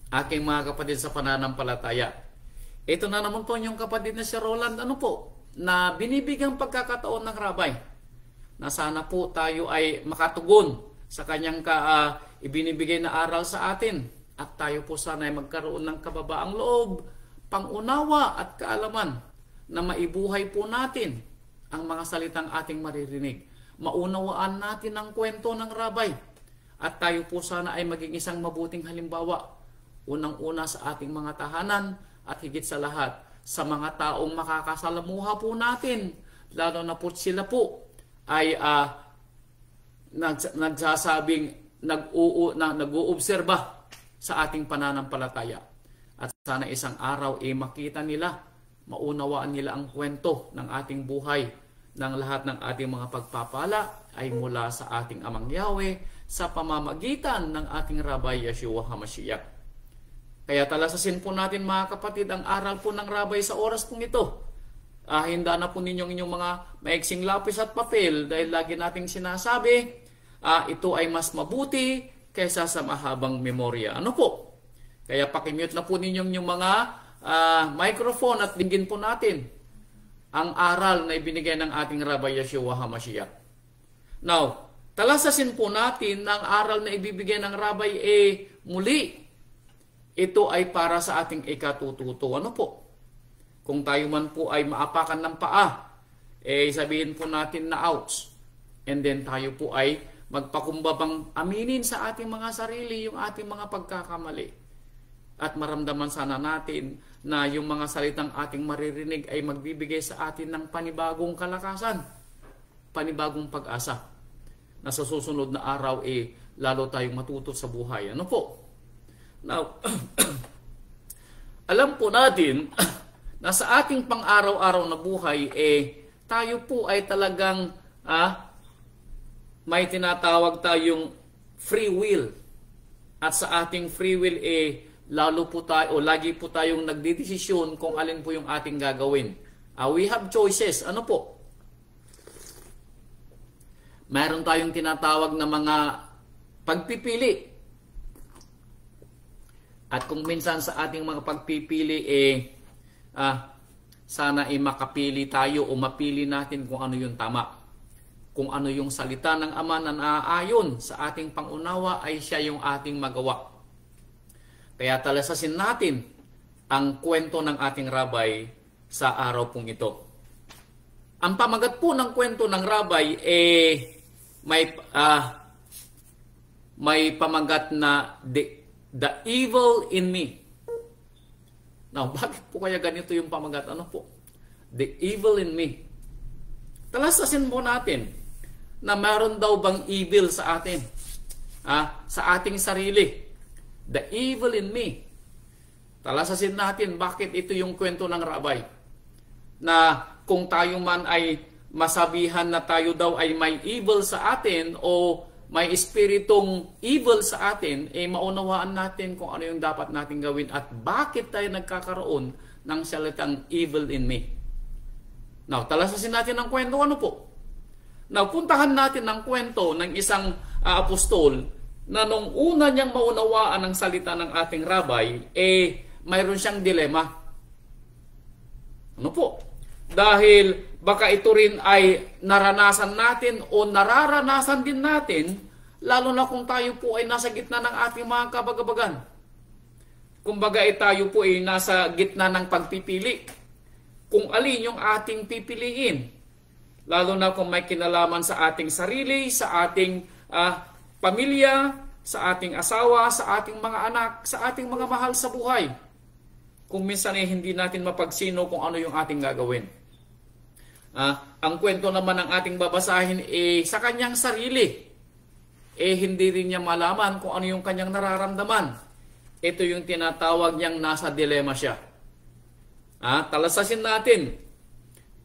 Aking mga kapatid sa pananampalataya. Ito na naman po yung kapatid na si Roland, na binibigyang pagkakataon ng rabay. Na sana po tayo ay makatugon sa kanyang ibinibigay na aral sa atin. At tayo po sana ay magkaroon ng kababaang loob, pangunawa at kaalaman na maibuhay po natin ang mga salitang ating maririnig. Maunawaan natin ang kwento ng rabay. At tayo po sana ay maging isang mabuting halimbawa. Unang-una sa ating mga tahanan at higit sa lahat sa mga taong makakasalamuha po natin. Lalo na po sila po ay nagsasabing nag-uobserba sa ating pananampalataya. At sana isang araw makita nila, maunawaan nila ang kwento ng ating buhay, ng lahat ng ating mga pagpapala ay mula sa ating Amang Yahweh sa pamamagitan ng ating Rabbi Yeshua HaMashiach. Kaya talasasin po natin mga kapatid ang aral po ng Rabbi sa oras pong ito. Hinda na po ninyong inyong mga maiksing lapis at papel dahil lagi nating sinasabi, ito ay mas mabuti kaysa sa mahabang memorya. Kaya pakimute na po ninyong yung mga microphone at dinggin po natin ang aral na ibinigay ng ating Rabbi Yeshua HaMashiach. Now, talasasin po natin ang aral na ibibigay ng Rabbi muli. Ito ay para sa ating ikatututo. Kung tayo man po ay maapakan ng paa, sabihin po natin na ouch. And then tayo po ay magpakumbabang aminin sa ating mga sarili yung ating mga pagkakamali. At maramdaman sana natin na yung mga salitang ating maririnig ay magbibigay sa atin ng panibagong kalakasan, panibagong pag-asa. Na sa susunod na araw lalo tayong matuto sa buhay. Now, alam po natin na sa ating pang-araw-araw na buhay, tayo po ay talagang may tinatawag tayong free will. At sa ating free will, lalo po tayo, o lagi po tayong nagdidesisyon kung alin po yung ating gagawin. We have choices. Mayroon tayong tinatawag na mga pagpipili. At kung minsan sa ating mga pagpipili, sana makapili tayo o mapili natin kung ano yung tama. Kung ano yung salita ng Ama na naaayon sa ating pangunawa ay siya yung ating magawa. Kaya talasasin natin ang kwento ng ating Rabbi sa araw pong ito. Ang pamagat po ng kwento ng Rabbi may pamagat na The evil in me. Now, bakit po kaya ganito yung pamagat? The evil in me. Talasasin po natin na meron daw bang evil sa atin? Sa ating sarili. The evil in me. Talasasin natin bakit ito yung kwento ng Rabbi. Na kung tayo man ay masabihan na tayo daw ay may evil sa atin o may espiritong evil sa atin, maunawaan natin kung ano yung dapat natin gawin at bakit tayo nagkakaroon ng salitang evil in me. Now, talasasin natin ang kwento. Now, puntahan natin ang kwento ng isang apostol na nung una niyang maunawaan ang salita ng ating Rabbi, mayroon siyang dilema. Dahil baka ito rin ay naranasan natin o nararanasan din natin, lalo na kung tayo po ay nasa gitna ng ating mga kabagabagan. Kumbaga tayo po ay nasa gitna ng pagpipili. Kung alin yung ating pipiliin. Lalo na kung may kinalaman sa ating sarili, sa ating pamilya, sa ating asawa, sa ating mga anak, sa ating mga mahal sa buhay. Kung minsan hindi natin mapagsino kung ano yung ating gagawin. Ang kwento naman ng ating babasahin sa kanyang sarili. Hindi rin niya malaman kung ano yung kanyang nararamdaman. Ito yung tinatawag niyang nasa dilema siya. Talasasin natin.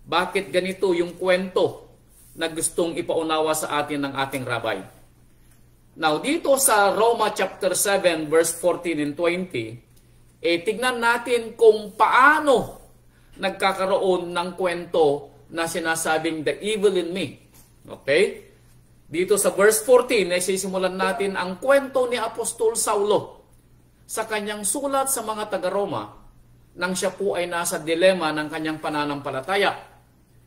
Bakit ganito yung kwento na gustong ipaunawa sa atin ng ating Rabbi? Now, dito sa Roma chapter 7 verse 14 and 20, tignan natin kung paano nagkakaroon ng kwento na sinasabing the evil in me. Okay? Dito sa verse 14, sisimulan natin ang kwento ni Apostol Saulo. sa kanyang sulat sa mga taga-Roma nang siya po ay nasa dilema ng kanyang pananampalataya.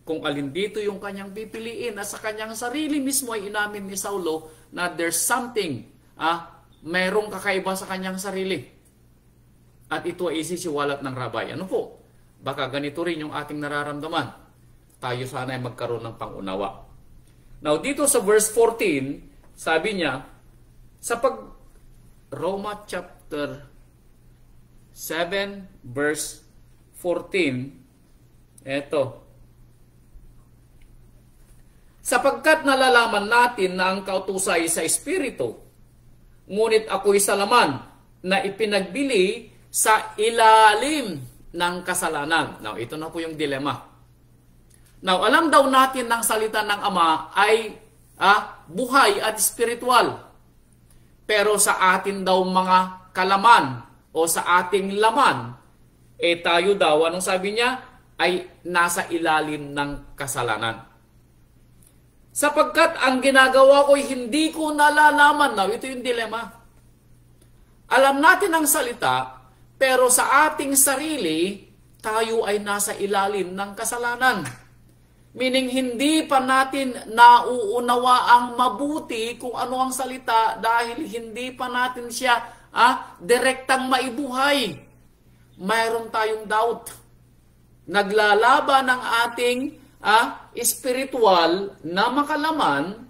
Kung alin dito yung kanyang pipiliin at sa kanyang sarili mismo ay inamin ni Saulo na there's something, mayroong kakaiba sa kanyang sarili. At ito ay isisiwalat ng rabay. Ano po? Baka ganito rin yung ating nararamdaman. Tayo sana ay magkaroon ng pangunawa. Now, dito sa verse 14, sabi niya, Roma chapter 7, verse 14, eto, sapagkat nalalaman natin na ang kautusay sa Espiritu, ngunit ako'y sa laman na ipinagbili sa ilalim ng kasalanan. Now, ito na po yung dilema. Now, alam daw natin ng salita ng Ama ay buhay at spiritual. Pero sa atin daw mga kalaman o sa ating laman, tayo daw, anong sabi niya, ay nasa ilalim ng kasalanan. Sapagkat ang ginagawa ko hindi ko nalalaman. Now, ito yung dilema. Alam natin ang salita, pero sa ating sarili, tayo ay nasa ilalim ng kasalanan. Meaning, hindi pa natin nauunawa ang mabuti kung ano ang salita dahil hindi pa natin siya direktang maibuhay. Mayroon tayong doubt. Naglalaban ng ating spiritual na makalaman.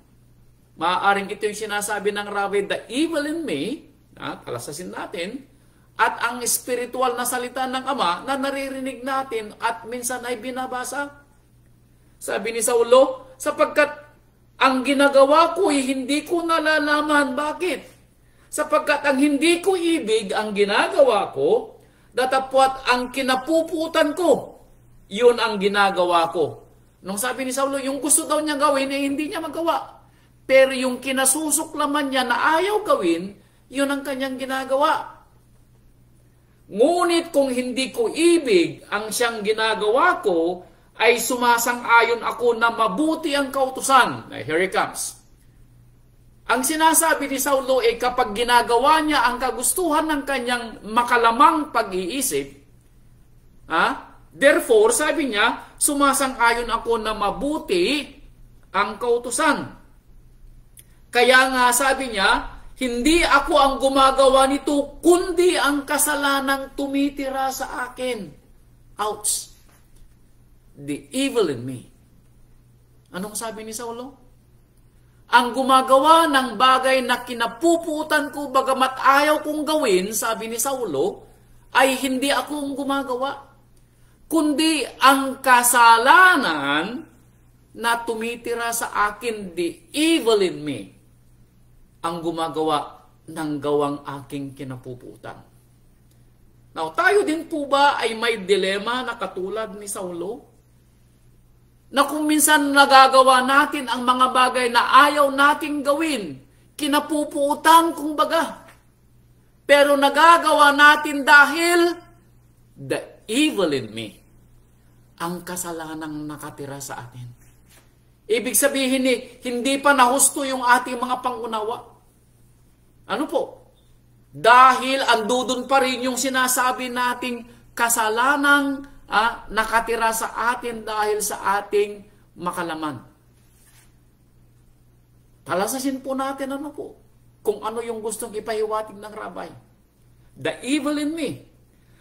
Maaaring ito yung sinasabi ng Rabbi, the evil in me, talasasin natin, at ang spiritual na salita ng Ama na naririnig natin at minsan ay binabasa. Sabi ni Saulo, sapagkat ang ginagawa ko ay hindi ko nalalaman. Bakit? Sapagkat ang hindi ko ibig ang ginagawa ko, datapwat ang kinapuputan ko, yun ang ginagawa ko. Nung sabi ni Saulo, yung gusto daw niya gawin, hindi niya magawa. Pero yung kinasusuklaman niya na ayaw gawin, yun ang kanyang ginagawa. Ngunit kung hindi ko ibig ang siyang ginagawa ko, ay sumasang-ayon ako na mabuti ang kautusan. Here it comes. Ang sinasabi ni Saulo ay kapag ginagawa niya ang kagustuhan ng kanyang makalamang pag-iisip, therefore, sabi niya, sumasang-ayon ako na mabuti ang kautusan. Kaya nga sabi niya, hindi ako ang gumagawa nito, kundi ang kasalanang tumitira sa akin. Ouch! The evil in me. Anong sabi ni Saulo? Ang gumagawa ng bagay na kinapuputan ko bagamat ayaw kong gawin, sabi ni Saulo, ay hindi ako ang gumagawa, kundi ang kasalanan na tumitira sa akin, the evil in me, ang gumagawa ng gawang aking kinapuputan. Now, tayo din po ba ay may dilema na katulad ni Saulo? Na kung minsan nagagawa natin ang mga bagay na ayaw nating gawin, kinapuputan kumbaga. Pero nagagawa natin dahil the evil in me, ang kasalanang nakatira sa atin. Ibig sabihin hindi pa nahusto yung ating mga pangunawa. Ano po? Dahil andudun pa rin yung sinasabi nating kasalanang nakatira sa atin dahil sa ating makalaman. Talasasin po natin kung ano yung gustong ipahiwatig ng Rabay. The evil in me.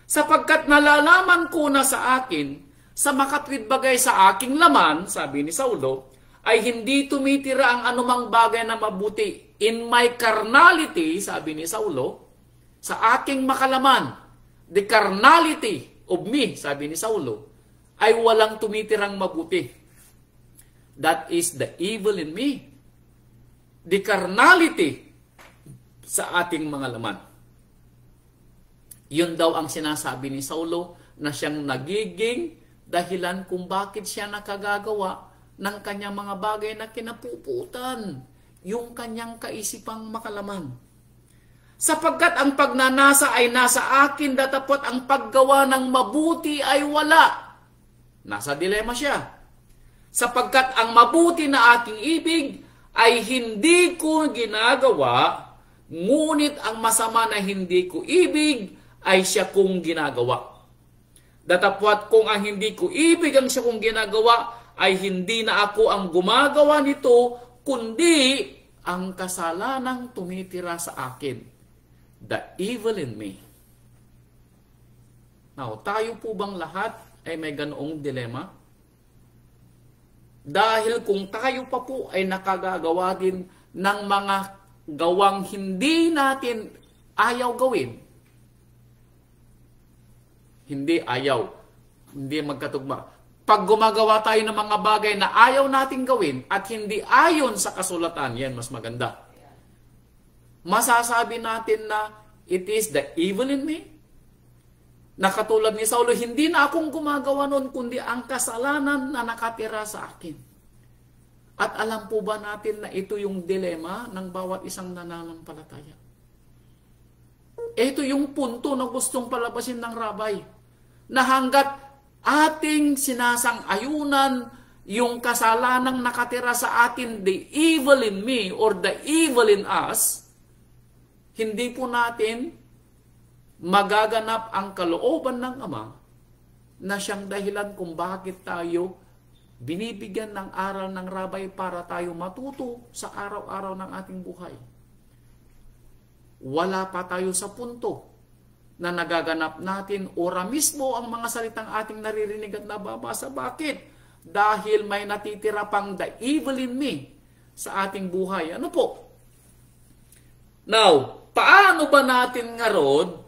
Sapagkat nalalaman ko na sa akin, sa makatwid bagay sa aking laman, sabi ni Saulo, ay hindi tumitira ang anumang bagay na mabuti. In my carnality, sabi ni Saulo, sa aking makalaman, the carnality of me, sabi ni Saulo, ay walang tumitirang mabuti. That is the evil in me. The carnality sa ating mga laman. Yun daw ang sinasabi ni Saulo na siyang nagiging dahilan kung bakit siya nakagagawa ng kanyang mga bagay na kinapuputan, yung kanyang kaisipang makalaman. Sapagkat ang pagnanasa ay nasa akin, datapot ang paggawa ng mabuti ay wala. Nasa dilema siya. Sapagkat ang mabuti na aking ibig ay hindi ko ginagawa, Ngunit ang masama na hindi ko ibig ay siya kong ginagawa. Datapwat kung ang hindi ko ibig ang siya kong ginagawa, ay hindi na ako ang gumagawa nito, kundi ang kasalanang tumitira sa akin. The evil in me. Now, tayo po bang lahat ay may ganoong dilema? Dahil kung tayo pa po ay nakagagawa din ng mga gawang hindi natin ayaw gawin. Hindi ayaw. Hindi magkatugma. Pag gumagawa tayo ng mga bagay na ayaw nating gawin at hindi ayon sa kasulatan, yan mas maganda. Masasabi natin na it is the evil in me. Na katulad ni Saulo, hindi na akong gumagawa noon, kundi ang kasalanan na nakatira sa akin. At alam po ba natin na ito yung dilema ng bawat isang nananampalataya? Ito yung punto na gustong palabasin ng rabay. Na hanggat ating sinasang-ayunan yung kasalanang nakatira sa atin, the evil in me or the evil in us, hindi po natin magaganap ang kalooban ng Ama na siyang dahilan kung bakit tayo binibigyan ng aral ng rabay para tayo matuto sa araw-araw ng ating buhay. Wala pa tayo sa punto na nagaganap natin ora mismo ang mga salitang ating naririnig at nababasa. Bakit? Dahil may natitira pang the evil in me sa ating buhay. Ano po? Now, paano ba natin ngayon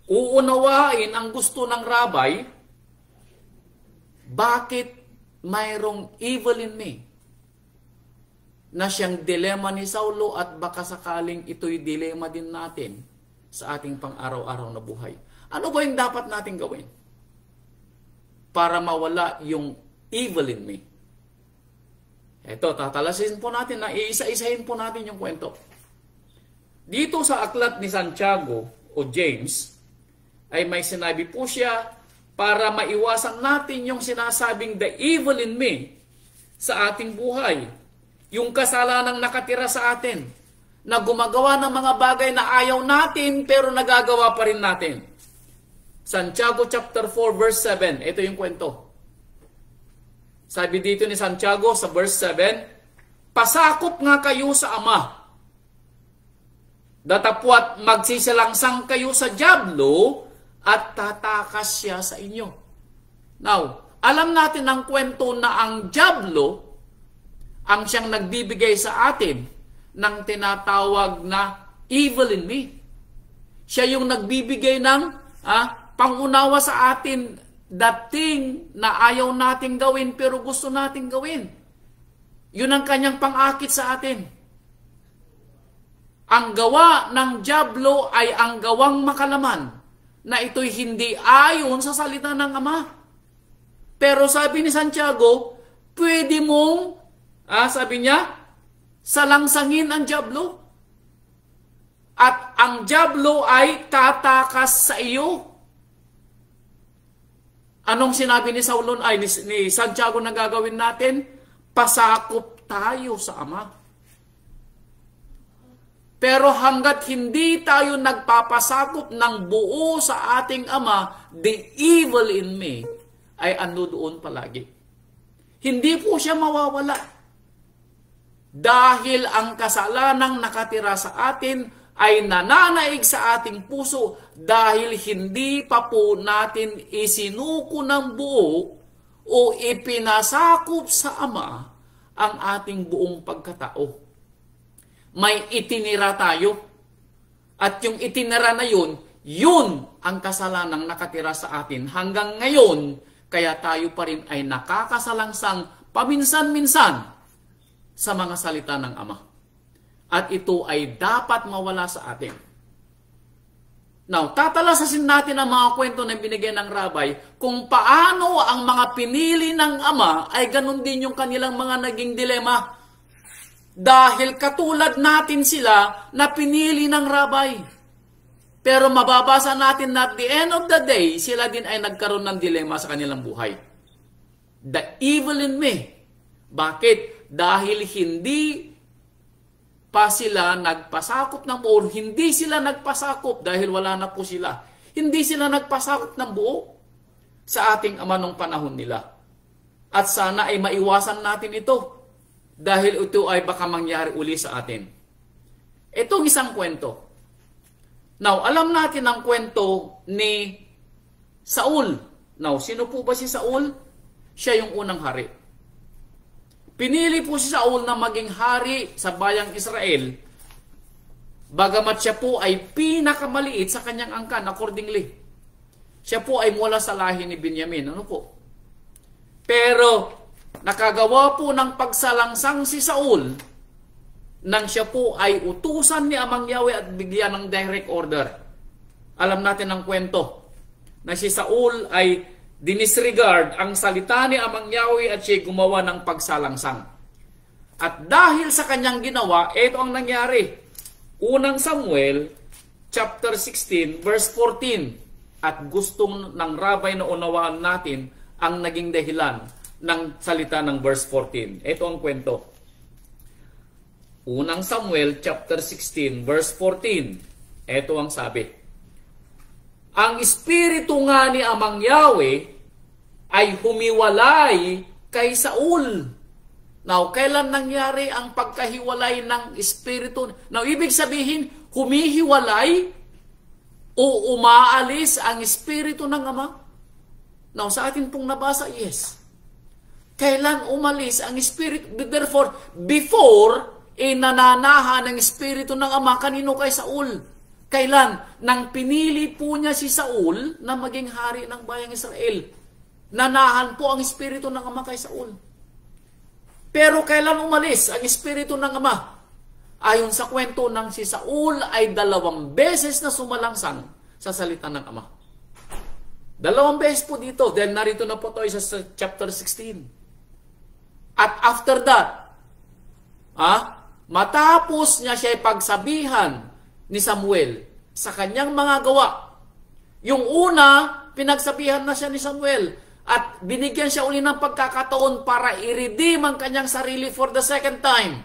uunawain ang gusto ng rabay? Bakit mayroong evil in me? Na siyang dilema ni Saulo at baka sakaling ito'y dilema din natin sa ating pang-araw-araw na buhay. Ano ba yung dapat natin gawin para mawala yung evil in me? Ito, tatalasin po natin na iisa-isahin po natin yung kwento. Dito sa aklat ni Santiago o James, ay may sinabi po siya para maiwasan natin yung sinasabing the evil in me sa ating buhay. Yung kasalanang nakatira sa atin, na gumagawa ng mga bagay na ayaw natin pero nagagawa pa rin natin. Santiago chapter 4 verse 7, ito yung kwento. Sabi dito ni Santiago sa verse 7, pasakop nga kayo sa Ama, datapwat magsisilangsang kayo sa dyablo at tatakas siya sa inyo. Now, alam natin ang kwento na ang dyablo ang siyang nagbibigay sa atin ng tinatawag na evil in me. Siya yung nagbibigay ng pangunawa sa atin that thing na ayaw natin gawin pero gusto natin gawin. Yun ang kanyang pang-akit sa atin. Ang gawa ng dyablo ay ang gawang makalaman na ito'y hindi ayon sa salita ng Ama. Pero sabi ni Santiago, pwede mong, sabi niya, salangsangin ang dyablo. At ang dyablo ay tatakas sa iyo. Anong sinabi ni Saulo ay ni Santiago na gagawin natin? Pasakop tayo sa Ama. Pero hanggat hindi tayo nagpapasakop ng buo sa ating Ama, the evil in me ay ano doon palagi. Hindi po siya mawawala. Dahil ang kasalanang nakatira sa atin ay nananaig sa ating puso dahil hindi pa po natin isinuko ng buo o ipinasakop sa Ama ang ating buong pagkatao. May itinira tayo. At yung itinira na yun, yun ang kasalanang nakatira sa atin hanggang ngayon, kaya tayo pa rin ay nakakasalangsang paminsan-minsan sa mga salita ng Ama. At ito ay dapat mawala sa atin. Now, tatalasasin natin ang mga kwento na binigay ng rabay kung paano ang mga pinili ng Ama ay ganun din yung kanilang mga naging dilema. Dahil katulad natin sila na pinili ng rabay. Pero mababasa natin na at the end of the day, sila din ay nagkaroon ng dilema sa kanilang buhay. The evil in me. Bakit? Dahil hindi pa sila nagpasakop ng buo. Hindi sila nagpasakop dahil wala na po sila. Hindi sila nagpasakop ng buo sa ating Ama nung panahon nila. At sana ay maiwasan natin ito dahil ito ay baka mangyari uli sa atin. Itong isang kwento. Now, alam natin ang kwento ni Saul. Now, sino po ba si Saul? Siya yung unang hari. Pinili po si Saul na maging hari sa bayang Israel, bagamat siya po ay pinakamaliit sa kanyang angkan accordingly. Siya po ay mula sa lahi ni Benjamin. Ano po? Pero, nakagawa po ng pagsalangsang si Saul nang siya po ay utusan ni Amang Yahweh at bigyan ng direct order. Alam natin ang kwento na si Saul ay dinisregard ang salita ni Amang Yahweh at siya gumawa ng pagsalangsang. At dahil sa kanyang ginawa, ito ang nangyari. Unang Samuel, chapter 16, verse 14. At gustong ng rabbi na unawaan natin ang naging dahilan ng salita ng verse 14. Ito ang kwento. Unang Samuel, chapter 16, verse 14. Ito ang sabi. Ang espiritu nga ni Amang Yahweh ay humiwalay kay Saul. Now, kailan nangyari ang pagkahiwalay ng espiritu? Now, ibig sabihin, humihiwalay o umaalis ang espiritu ng Ama? Now, sa atin pong nabasa, yes. Kailan umalis ang espiritu? Therefore, before, nananahan ng espiritu ng Ama kanino kay Saul. Kailan? Nang pinili po niya si Saul na maging hari ng bayang Israel. Nanahan po ang espiritu ng Ama kay Saul. Pero kailan umalis ang espiritu ng Ama? Ayon sa kwento ng si Saul ay 2 beses na sumalangsang sa salita ng Ama. 2 beses po dito. Dahil narito na po tayo sa chapter 16. At after that, matapos niya siya pagsabihan ni Samuel sa kanyang mga gawa. Yung una, pinagsabihan na siya ni Samuel at binigyan siya uli ng pagkakataon para i-redeem ang kanyang sarili for the second time.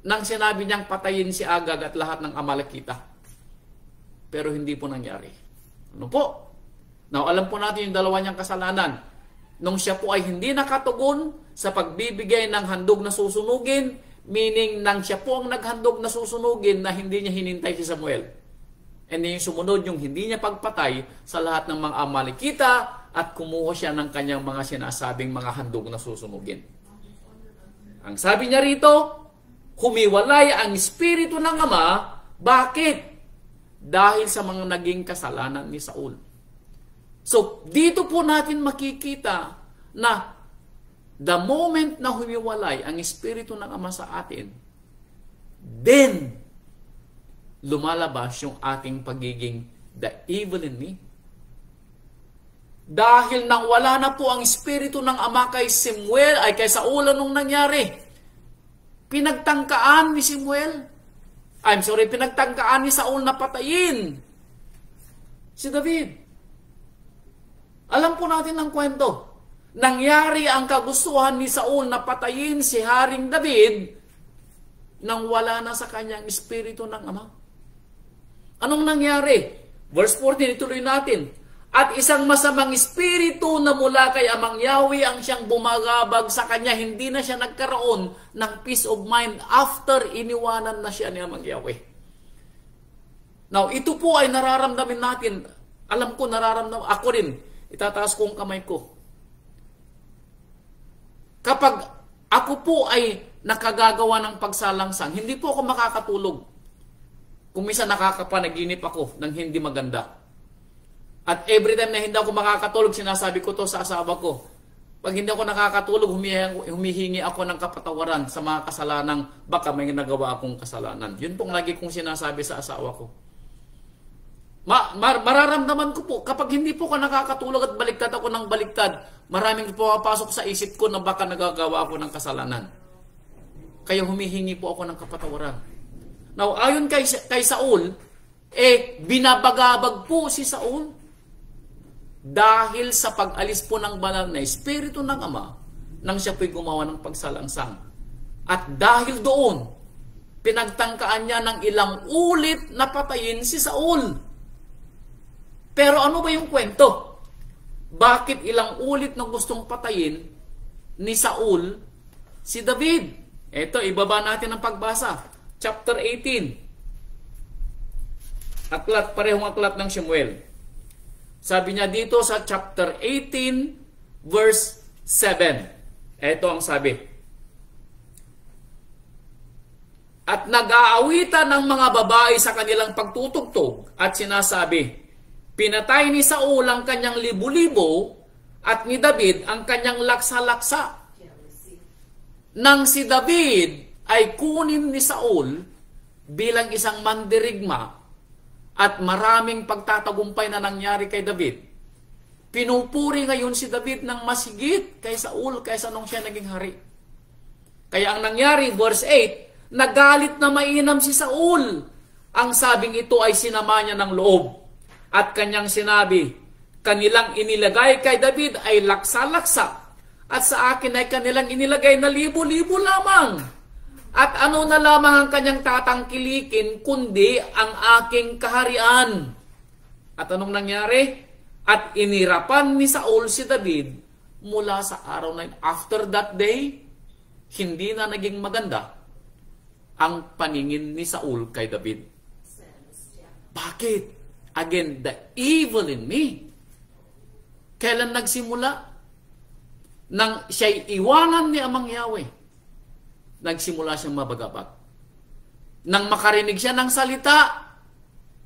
Nang sinabi niyang patayin si Agag at lahat ng Amalekita. Pero hindi po nangyari. Ano po? Now, alam po natin yung dalawa niyang kasalanan. Nung siya po ay hindi nakatugon sa pagbibigay ng handog na susunugin, meaning nang siya po ang naghandog na susunugin na hindi niya hinintay si Samuel. And then yung sumunod yung hindi niya pagpatay sa lahat ng mga Amalekita at kumuha siya ng kanyang mga sinasabing mga handog na susunugin. Ang sabi niya rito, humiwalay ang espiritu ng Ama. Bakit? Dahil sa mga naging kasalanan ni Saul. So, dito po natin makikita na the moment na humiwalay ang espiritu ng Ama sa atin, then, lumalabas yung ating pagiging the evil in me. Dahil nang wala na po ang espiritu ng Ama kay Samuel, ay kay Saul, anong nangyari? Pinagtangkaan ni pinagtangkaan ni Saul na patayin si David. Alam po natin ang kwento. Nangyari ang kagustuhan ni Saul na patayin si Haring David nang wala na sa kanyang espiritu ng Ama. Anong nangyari? Verse 14, ituloy natin. At isang masamang espiritu na mula kay Amang Yahweh ang siyang bumagabag sa kanya. Hindi na siya nagkaroon ng peace of mind after iniwanan na siya ni Amang Yahweh. Now, ito po ay nararamdamin natin. Alam ko, nararamdaman. Ako rin. Itataas ko ang kamay ko. Kapag ako po ay nakagagawa ng pagsalangsang, hindi po ako makakatulog. Kung minsan nakakapanaginip ako ng hindi maganda. At every time na hindi ako makakatulog, sinasabi ko to sa asawa ko. Pag hindi ako nakakatulog, humihingi ako ng kapatawaran sa mga kasalanang baka may nagawa akong kasalanan. Yun pong lagi kong sinasabi sa asawa ko. Mararamdaman ko po, kapag hindi po ka nakakatulog at baliktad ako ng baliktad, maraming pumapasok sa isip ko na baka nagagawa ako ng kasalanan. Kaya humihingi po ako ng kapatawaran. Now, ayon kay Saul, binabagabag po si Saul dahil sa pag-alis po ng banal na espiritu ng Ama nang siya po'y gumawa ng pagsalangsang. At dahil doon, pinagtangkaan niya ng ilang ulit na patayin si Saul. Pero ano ba yung kwento? Bakit ilang ulit na gustong patayin ni Saul si David? Ito, ibaba natin ang pagbasa. Chapter 18. Parehong aklat ng Samuel. Sabi niya dito sa chapter 18, verse 7. Ito ang sabi. At nag-aawitan ng mga babae sa kanilang pagtutugtog at sinasabi, pinatay ni Saul ang kanyang libo-libo at ni David ang kanyang laksa-laksa. Nang si David ay kunin ni Saul bilang isang mandirigma at maraming pagtatagumpay na nangyari kay David, pinupuri ngayon si David ng mas higit kay Saul kaysa nung siya naging hari. Kaya ang nangyari, verse 8, nagalit na mainam si Saul. Ang sabing ito ay sinama niya ng loob. At kanyang sinabi, kanilang inilagay kay David ay laksa-laksa. At sa akin ay kanilang inilagay na libo-libo lamang. At ano na lamang ang kanyang tatangkilikin, kundi ang aking kaharian. At anong nangyari? At inirapan ni Saul si David mula sa araw na yun. After that day, hindi na naging maganda ang paningin ni Saul kay David. Bakit? Again, the evil in me. Kailan nagsimula? Nang siya'y iwanan ni Amang Yahweh, nagsimula siyang mabagabag. Nang makarinig siya ng salita,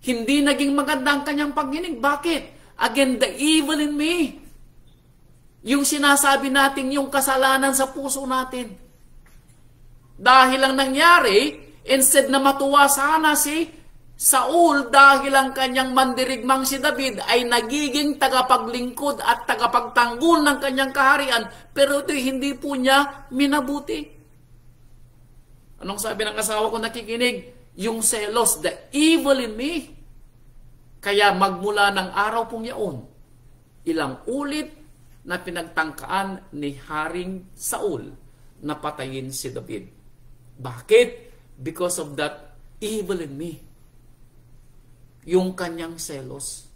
hindi naging maganda ang kanyang pagdinig. Bakit? Again, the evil in me. Yung sinasabi natin, yung kasalanan sa puso natin. Dahil ang nangyari, instead na matuwa sana si Saul dahil ang kanyang mandirigmang si David ay nagiging tagapaglingkod at tagapagtanggol ng kanyang kaharian, pero ito hindi po niya minabuti. Anong sabi ng asawa ko nakikinig? Yung selos, the evil in me. Kaya magmula ng araw pong yaon, ilang ulit na pinagtangkaan ni Haring Saul na patayin si David. Bakit? Because of that evil in me. Yung kanyang selos.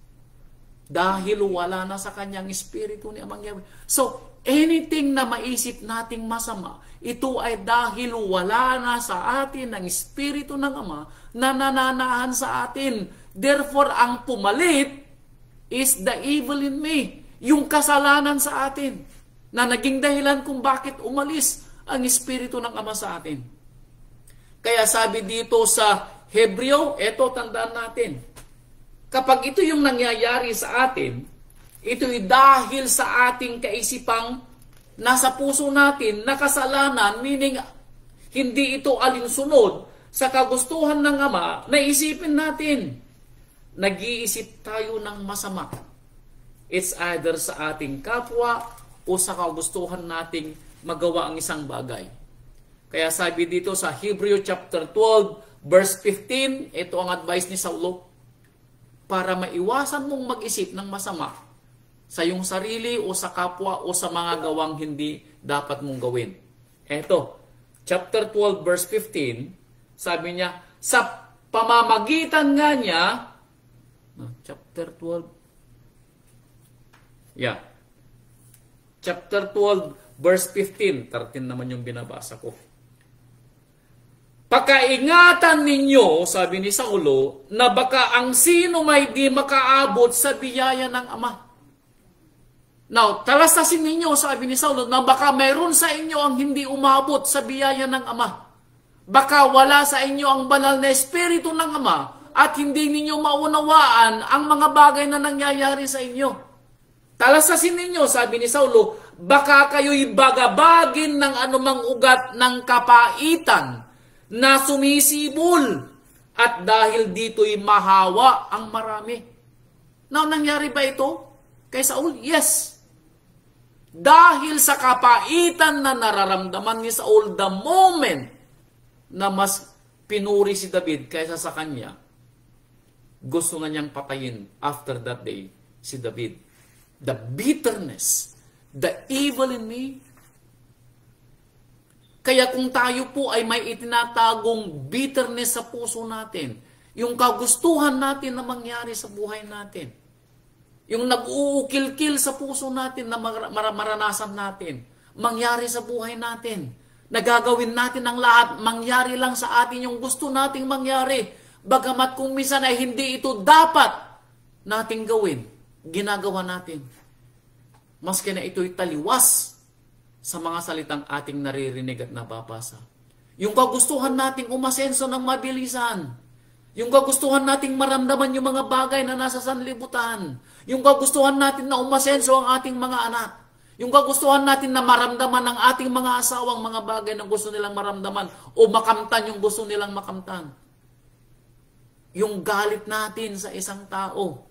Dahil wala na sa kanyang espiritu ni Amang Yahweh. So, anything na maisip nating masama, ito ay dahil wala na sa atin ang espiritu ng Ama na nananahan sa atin. Therefore, ang pumalit is the evil in me. Yung kasalanan sa atin na naging dahilan kung bakit umalis ang espiritu ng Ama sa atin. Kaya sabi dito sa Hebreo, eto tandaan natin, kapag ito yung nangyayari sa atin, ito'y dahil sa ating kaisipang nasa puso natin na kasalanan, meaning hindi ito alinsunod sa kagustuhan ng Ama na isipin natin. Nag-iisip tayo ng masama. It's either sa ating kapwa o sa kagustuhan nating magawa ang isang bagay. Kaya sabi dito sa Hebrew chapter 12, verse 15, ito ang advice ni Saulo, para maiwasan mong mag-isip ng masama sa iyong sarili o sa kapwa o sa mga gawang hindi dapat mong gawin. Ito, chapter 12, verse 15, sabi niya, sa pamamagitan nga niya, chapter 12, chapter 12, verse 15, 13 naman yung binabasa ko. Pakaingatan ninyo, sabi ni Saulo, na baka ang sino may di makaabot sa biyaya ng Ama. Now, talastasin ninyo, sabi ni Saulo, na baka mayroon sa inyo ang hindi umabot sa biyaya ng Ama. Baka wala sa inyo ang banal na espiritu ng Ama at hindi ninyo maunawaan ang mga bagay na nangyayari sa inyo. Talastasin ninyo, sabi ni Saulo, baka kayo'y bagabagin ng anumang ugat ng kapaitan na sumisibol at dahil dito'y mahawa ang marami. Now, nangyari ba ito kay Saul? Yes. Dahil sa kapaitan na nararamdaman ni Saul the moment na mas pinuri si David kaysa sa kanya, gusto nga niyang patayin after that day si David. The bitterness, the evil in me, Kaya kung tayo po ay may itinatagong bitterness sa puso natin, yung kagustuhan natin na mangyari sa buhay natin, yung nag-uukil-kil sa puso natin na maranasan natin, mangyari sa buhay natin, nagagawin natin ang lahat, mangyari lang sa atin yung gusto nating mangyari, bagamat kung minsan ay hindi ito dapat nating gawin, ginagawa natin. Maski na ito'y taliwas sa mga salitang ating naririnig at nababasa. Yung kagustuhan nating umasenso ng mabilisan. Yung kagustuhan nating maramdaman yung mga bagay na nasa sanlibutan. Yung kagustuhan natin na umasenso ang ating mga anak. Yung kagustuhan natin na maramdaman ng ating mga asawang mga bagay na gusto nilang maramdaman o makamtan yung gusto nilang makamtan. Yung galit natin sa isang tao.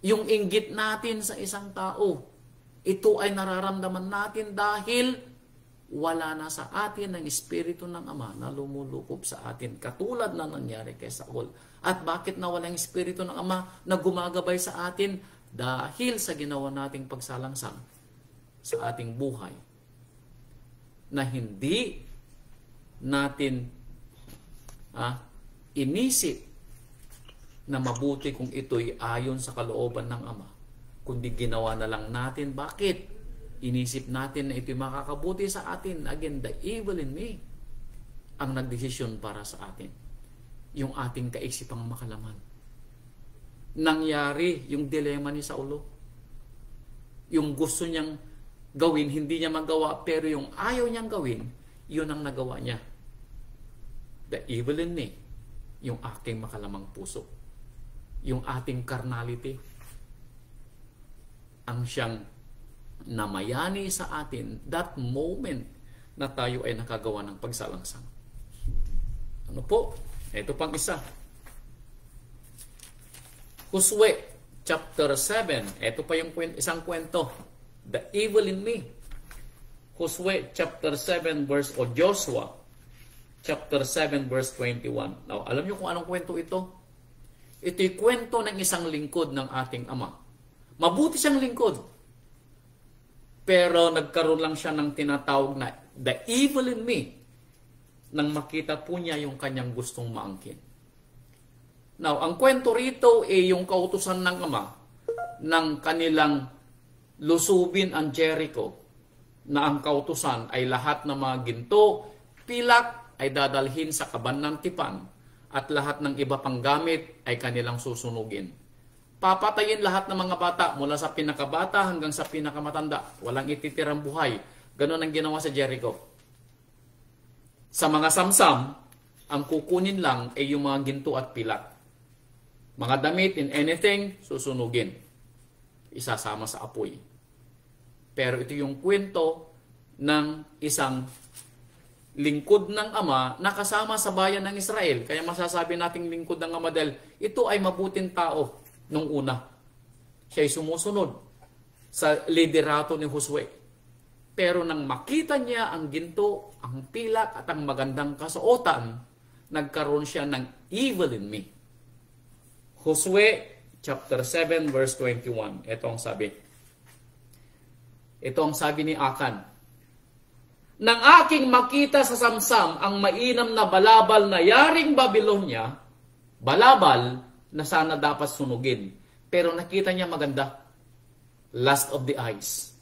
Yung inggit natin sa isang tao. Ito ay nararamdaman natin dahil wala na sa atin ang Espiritu ng Ama na lumulukob sa atin. Katulad na nangyari kay Saul. At bakit nawala ang Espiritu ng Ama na gumagabay sa atin? Dahil sa ginawa nating pagsalangsang sa ating buhay. Na hindi natin inisip na mabuti kung ito'y ayon sa kalooban ng Ama. Kundi ginawa na lang natin. Bakit? Inisip natin na ito'y makakabuti sa atin. Again, the evil in me ang nagdesisyon para sa atin. Yung ating kaisipang makalaman. Nangyari yung dilema ni Saulo. Yung gusto niyang gawin, hindi niya magawa, pero yung ayaw niyang gawin, yun ang nagawa niya. The evil in me, yung aking makalamang puso. Yung ating carnality, ang siyang namayani sa atin that moment na tayo ay nakagawa ng pagsalangsang. Ano po? Ito pang isa. Josue chapter 7. Ito pa yung isang kwento. The evil in me. Josue chapter 7 verse o Joshua chapter 7 verse 21. Now, alam niyo kung anong kwento ito? Ito'y kwento ng isang lingkod ng ating Ama. Mabuti siyang lingkod. Pero nagkaroon lang siya ng tinatawag na the evil in me nang makita po niya yung kanyang gustong maangkin. Now, ang kwento rito ay yung kautusan ng Ama ng kanilang lusubin ang Jericho na ang kautusan ay lahat ng mga ginto, pilak ay dadalhin sa kaban ng tipan at lahat ng iba pang gamit ay kanilang susunugin. Papatayin lahat ng mga bata mula sa pinakabata hanggang sa pinakamatanda. Walang ititirang buhay. Ganon ang ginawa sa Jericho. Sa mga samsam, ang kukunin lang ay yung mga ginto at pilak. Mga damit in anything, susunugin. Isasama sa apoy. Pero ito yung kwento ng isang lingkod ng Ama na kasama sa bayan ng Israel. Kaya masasabi nating lingkod ng Ama dahil ito ay mabuting tao. Nung una, siya ay sumusunod sa liderato ni Josue. Pero nang makita niya ang ginto, ang pilak at ang magandang kasuotan, nagkaroon siya ng evil in me. Josue chapter 7 verse 21. Ito ang sabi. Ito ang sabi ni Akan. Nang aking makita sa samsam ang mainam na balabal na yaring Babylonia, balabal na sana dapat sunugin. Pero nakita niya maganda. Lust of the eyes.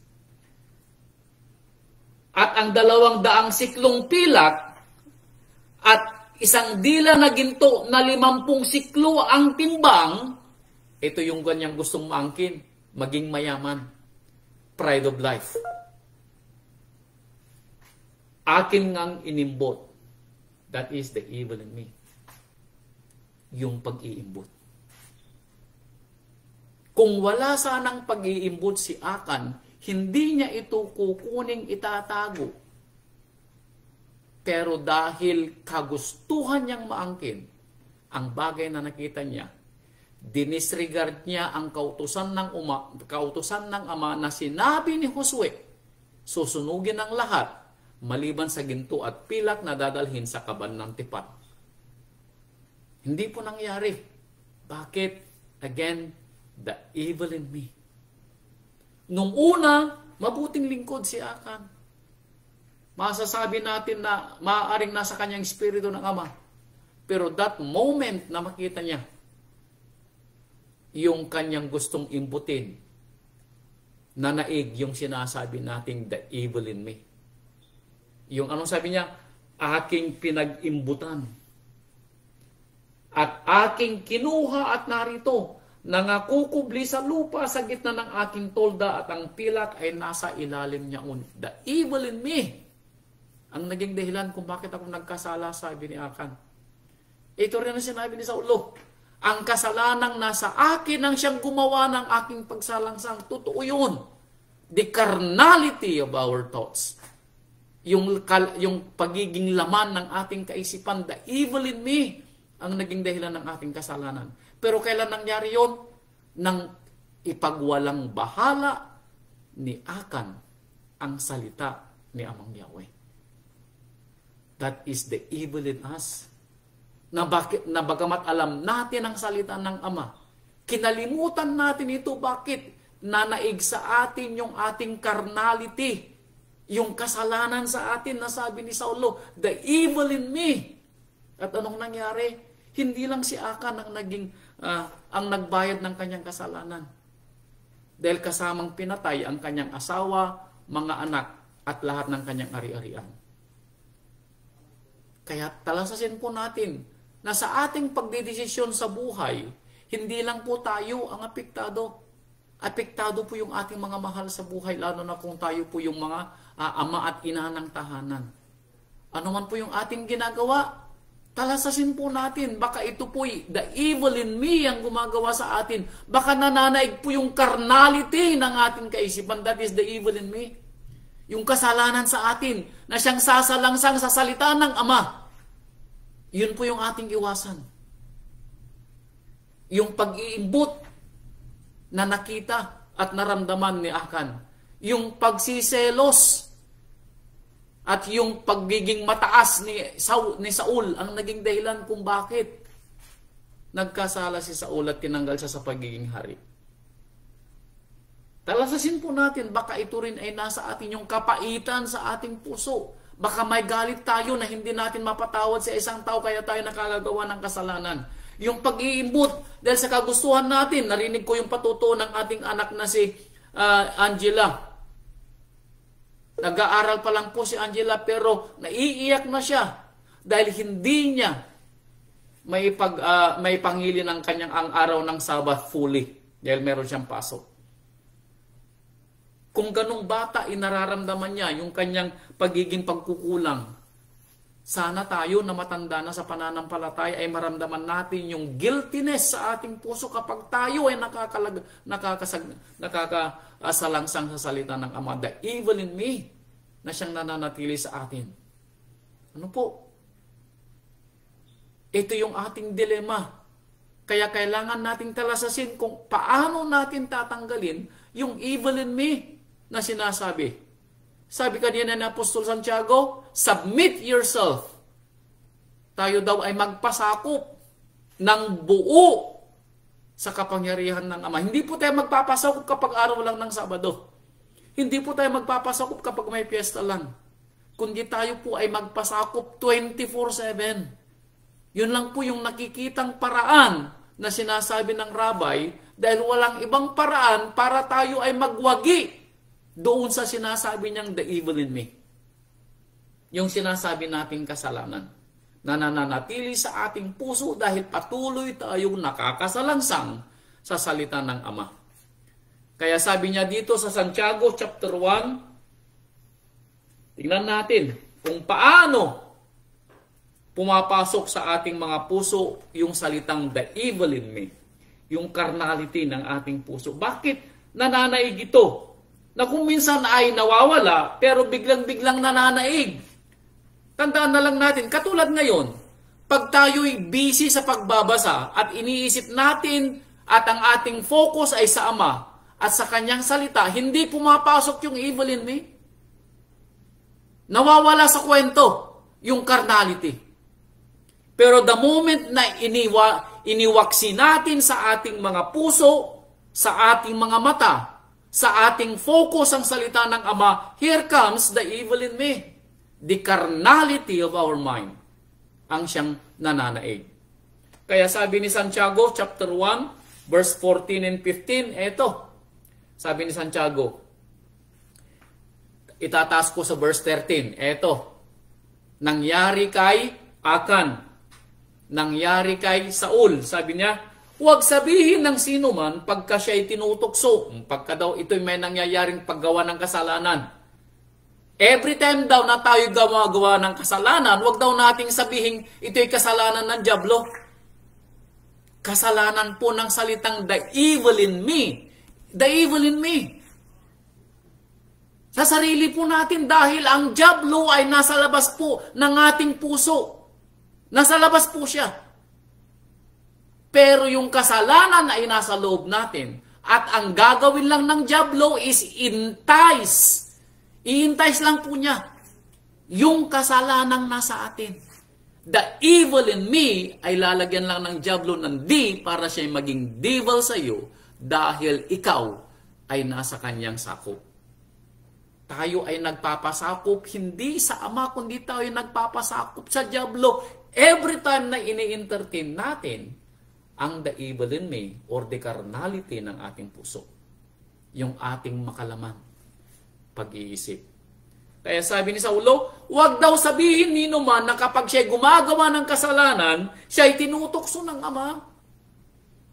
At ang 200 siklong pilak at isang dila na ginto na 50 siklo ang timbang, ito yung ganyang gustong maangkin, maging mayaman. Pride of life. Akin ngang inimbot. That is the evil in me. Yung pag-iimbot. Kung wala sanang pag-iimbot si Akan, hindi niya ito kukuning itatago. Pero dahil kagustuhan niyang maangkin ang bagay na nakita niya, dinisregard niya ang kautusan ng Ama na sinabi ni Josue, susunugin ang lahat maliban sa ginto at pilak na dadalhin sa kaban ng tipan. Hindi po nangyari. Bakit? Again, the evil in me. Nung una, mabuting lingkod si Akan. Masasabi natin na maaaring nasa kanyang espiritu ng Ama. Pero that moment na makita niya yung kanyang gustong imbutin, nanaig yung sinasabi nating the evil in me. Yung anong sabi niya? Aking pinag-imbutan. At aking kinuha at narito, nangakukubli sa lupa sa gitna ng aking tolda at ang pilak ay nasa ilalim niya. The evil in me. Ang naging dahilan kung bakit ako nagkasala, sabi ni Akan. Ito rin ang sinabi ni Saulo. Ang kasalanang nasa akin ang siyang gumawa ng aking pagsalangsang. Totoo yun. The carnality of our thoughts. Yung pagiging laman ng ating kaisipan, the evil in me, ang naging dahilan ng ating kasalanan. Pero kailan nangyari yun? Nang ipagwalang bahala ni Akan ang salita ni Amang Yahweh. That is the evil in us. Na bagamat alam natin ang salita ng Ama, kinalimutan natin ito. Bakit? Nanaig sa atin yung ating carnality, yung kasalanan sa atin na sabi ni Saulo, the evil in me. At anong nangyari? Hindi lang si Akan ang nagbayad ng kanyang kasalanan. Dahil kasamang pinatay ang kanyang asawa, mga anak, at lahat ng kanyang ari-arian. Kaya talasasin po natin na sa ating pagdedesisyon sa buhay, hindi lang po tayo ang apektado. Apektado po yung ating mga mahal sa buhay, lalo na kung tayo po yung mga ama at ina ng tahanan. Ano man po yung ating ginagawa, talasasin po natin. Baka ito po the evil in me ang gumagawa sa atin. Baka nananaig po yung carnality ng ating kaisipan. That is the evil in me. Yung kasalanan sa atin na siyang sasalangsang sa salita ng Ama. Yun po yung ating iwasan. Yung pag-iimbot na nakita at naramdaman ni Akan. Yung pagsiselos at yung pagiging mataas ni Saul ang naging dahilan kung bakit nagkasala si Saul at tinanggal siya sa pagiging hari. Talasasin po natin, baka ito rin ay nasa atin yung kapaitan sa ating puso. Baka may galit tayo na hindi natin mapatawad sa isang tao kaya tayo nakagagawa ng kasalanan. Yung pag-iimbot dahil sa kagustuhan natin, narinig ko yung patutuo ng ating anak na si Angela. Nag-aaral pa lang po si Angela pero naiiyak na siya dahil hindi niya may pangili ng kanyang ang araw ng Sabbath fully dahil meron siyang pasok. Kung ganong bata inararamdaman niya yung kanyang pagiging pagkukulang, sana tayo na matanda na sa pananampalataya ay maramdaman natin yung guiltiness sa ating puso kapag tayo ay nakakasalangsang sa salita ng Ama. The evil in me na siyang nananatili sa atin. Ano po? Ito yung ating dilema. Kaya kailangan nating talasasin kung paano natin tatanggalin yung evil in me na sinasabi. Sabi kanina ni Apostol Santiago, submit yourself. Tayo daw ay magpasakop ng buo sa kapangyarihan ng Ama. Hindi po tayo magpapasakop kapag araw lang ng Sabado. Hindi po tayo magpapasakop kapag may piyesta lang. Kundi tayo po ay magpasakop 24/7. Yun lang po yung nakikitang paraan na sinasabi ng rabbi dahil walang ibang paraan para tayo ay magwagi doon sa sinasabi niyang the evil in me. Yung sinasabi nating kasalanan na nananatili sa ating puso dahil patuloy tayong nakakasalangsang sa salita ng Ama. Kaya sabi niya dito sa Santiago chapter 1, tingnan natin kung paano pumapasok sa ating mga puso yung salitang the evil in me, yung carnality ng ating puso. Bakit nananaig ito? Na kung minsan ay nawawala, pero biglang-biglang nananaig. Tandaan na lang natin, katulad ngayon, pag tayo'y busy sa pagbabasa at iniisip natin at ang ating focus ay sa Ama at sa Kanyang salita, hindi pumapasok yung evil in me. Nawawala sa kwento yung carnality. Pero the moment na iniwaksi natin sa ating mga puso, sa ating mga mata, sa ating focus ang salita ng Ama, here comes the evil in me. the carnality of our mind ang siyang nananaig. Kaya sabi ni Santiago, chapter 1, verse 14 and 15, eto, sabi ni Santiago, itataas ko sa verse 13, eto, nangyari kay Akan, nangyari kay Saul, sabi niya, huwag sabihin ng sino man pagka siya'y tinutokso, pagka daw ito'y may nangyayaring paggawa ng kasalanan. Every time daw na tayo gumagawa ng kasalanan, huwag daw nating sabihin ito'y kasalanan ng dyablo. Kasalanan po ng salitang the evil in me. The evil in me. Sa sarili po natin dahil ang dyablo ay nasa labas po ng ating puso. Nasa labas po siya. Pero yung kasalanan ay nasa loob natin. At ang gagawin lang ng dyablo is entice. I-entice lang po niya yung kasalanang nasa atin. The evil in me ay lalagyan lang ng dyablo ng D para siya maging devil sa iyo dahil ikaw ay nasa kanyang sakop. Tayo ay nagpapasakop hindi sa Ama kundi tayo ay nagpapasakop sa dyablo every time na ini-entertain natin ang the evil in me or the carnality ng ating puso. Yung ating makalaman pag-iisip. Kaya sabi ni Saulo, huwag daw sabihin nino man na kapag siya gumagawa ng kasalanan, siya ay tinutokso ng Ama.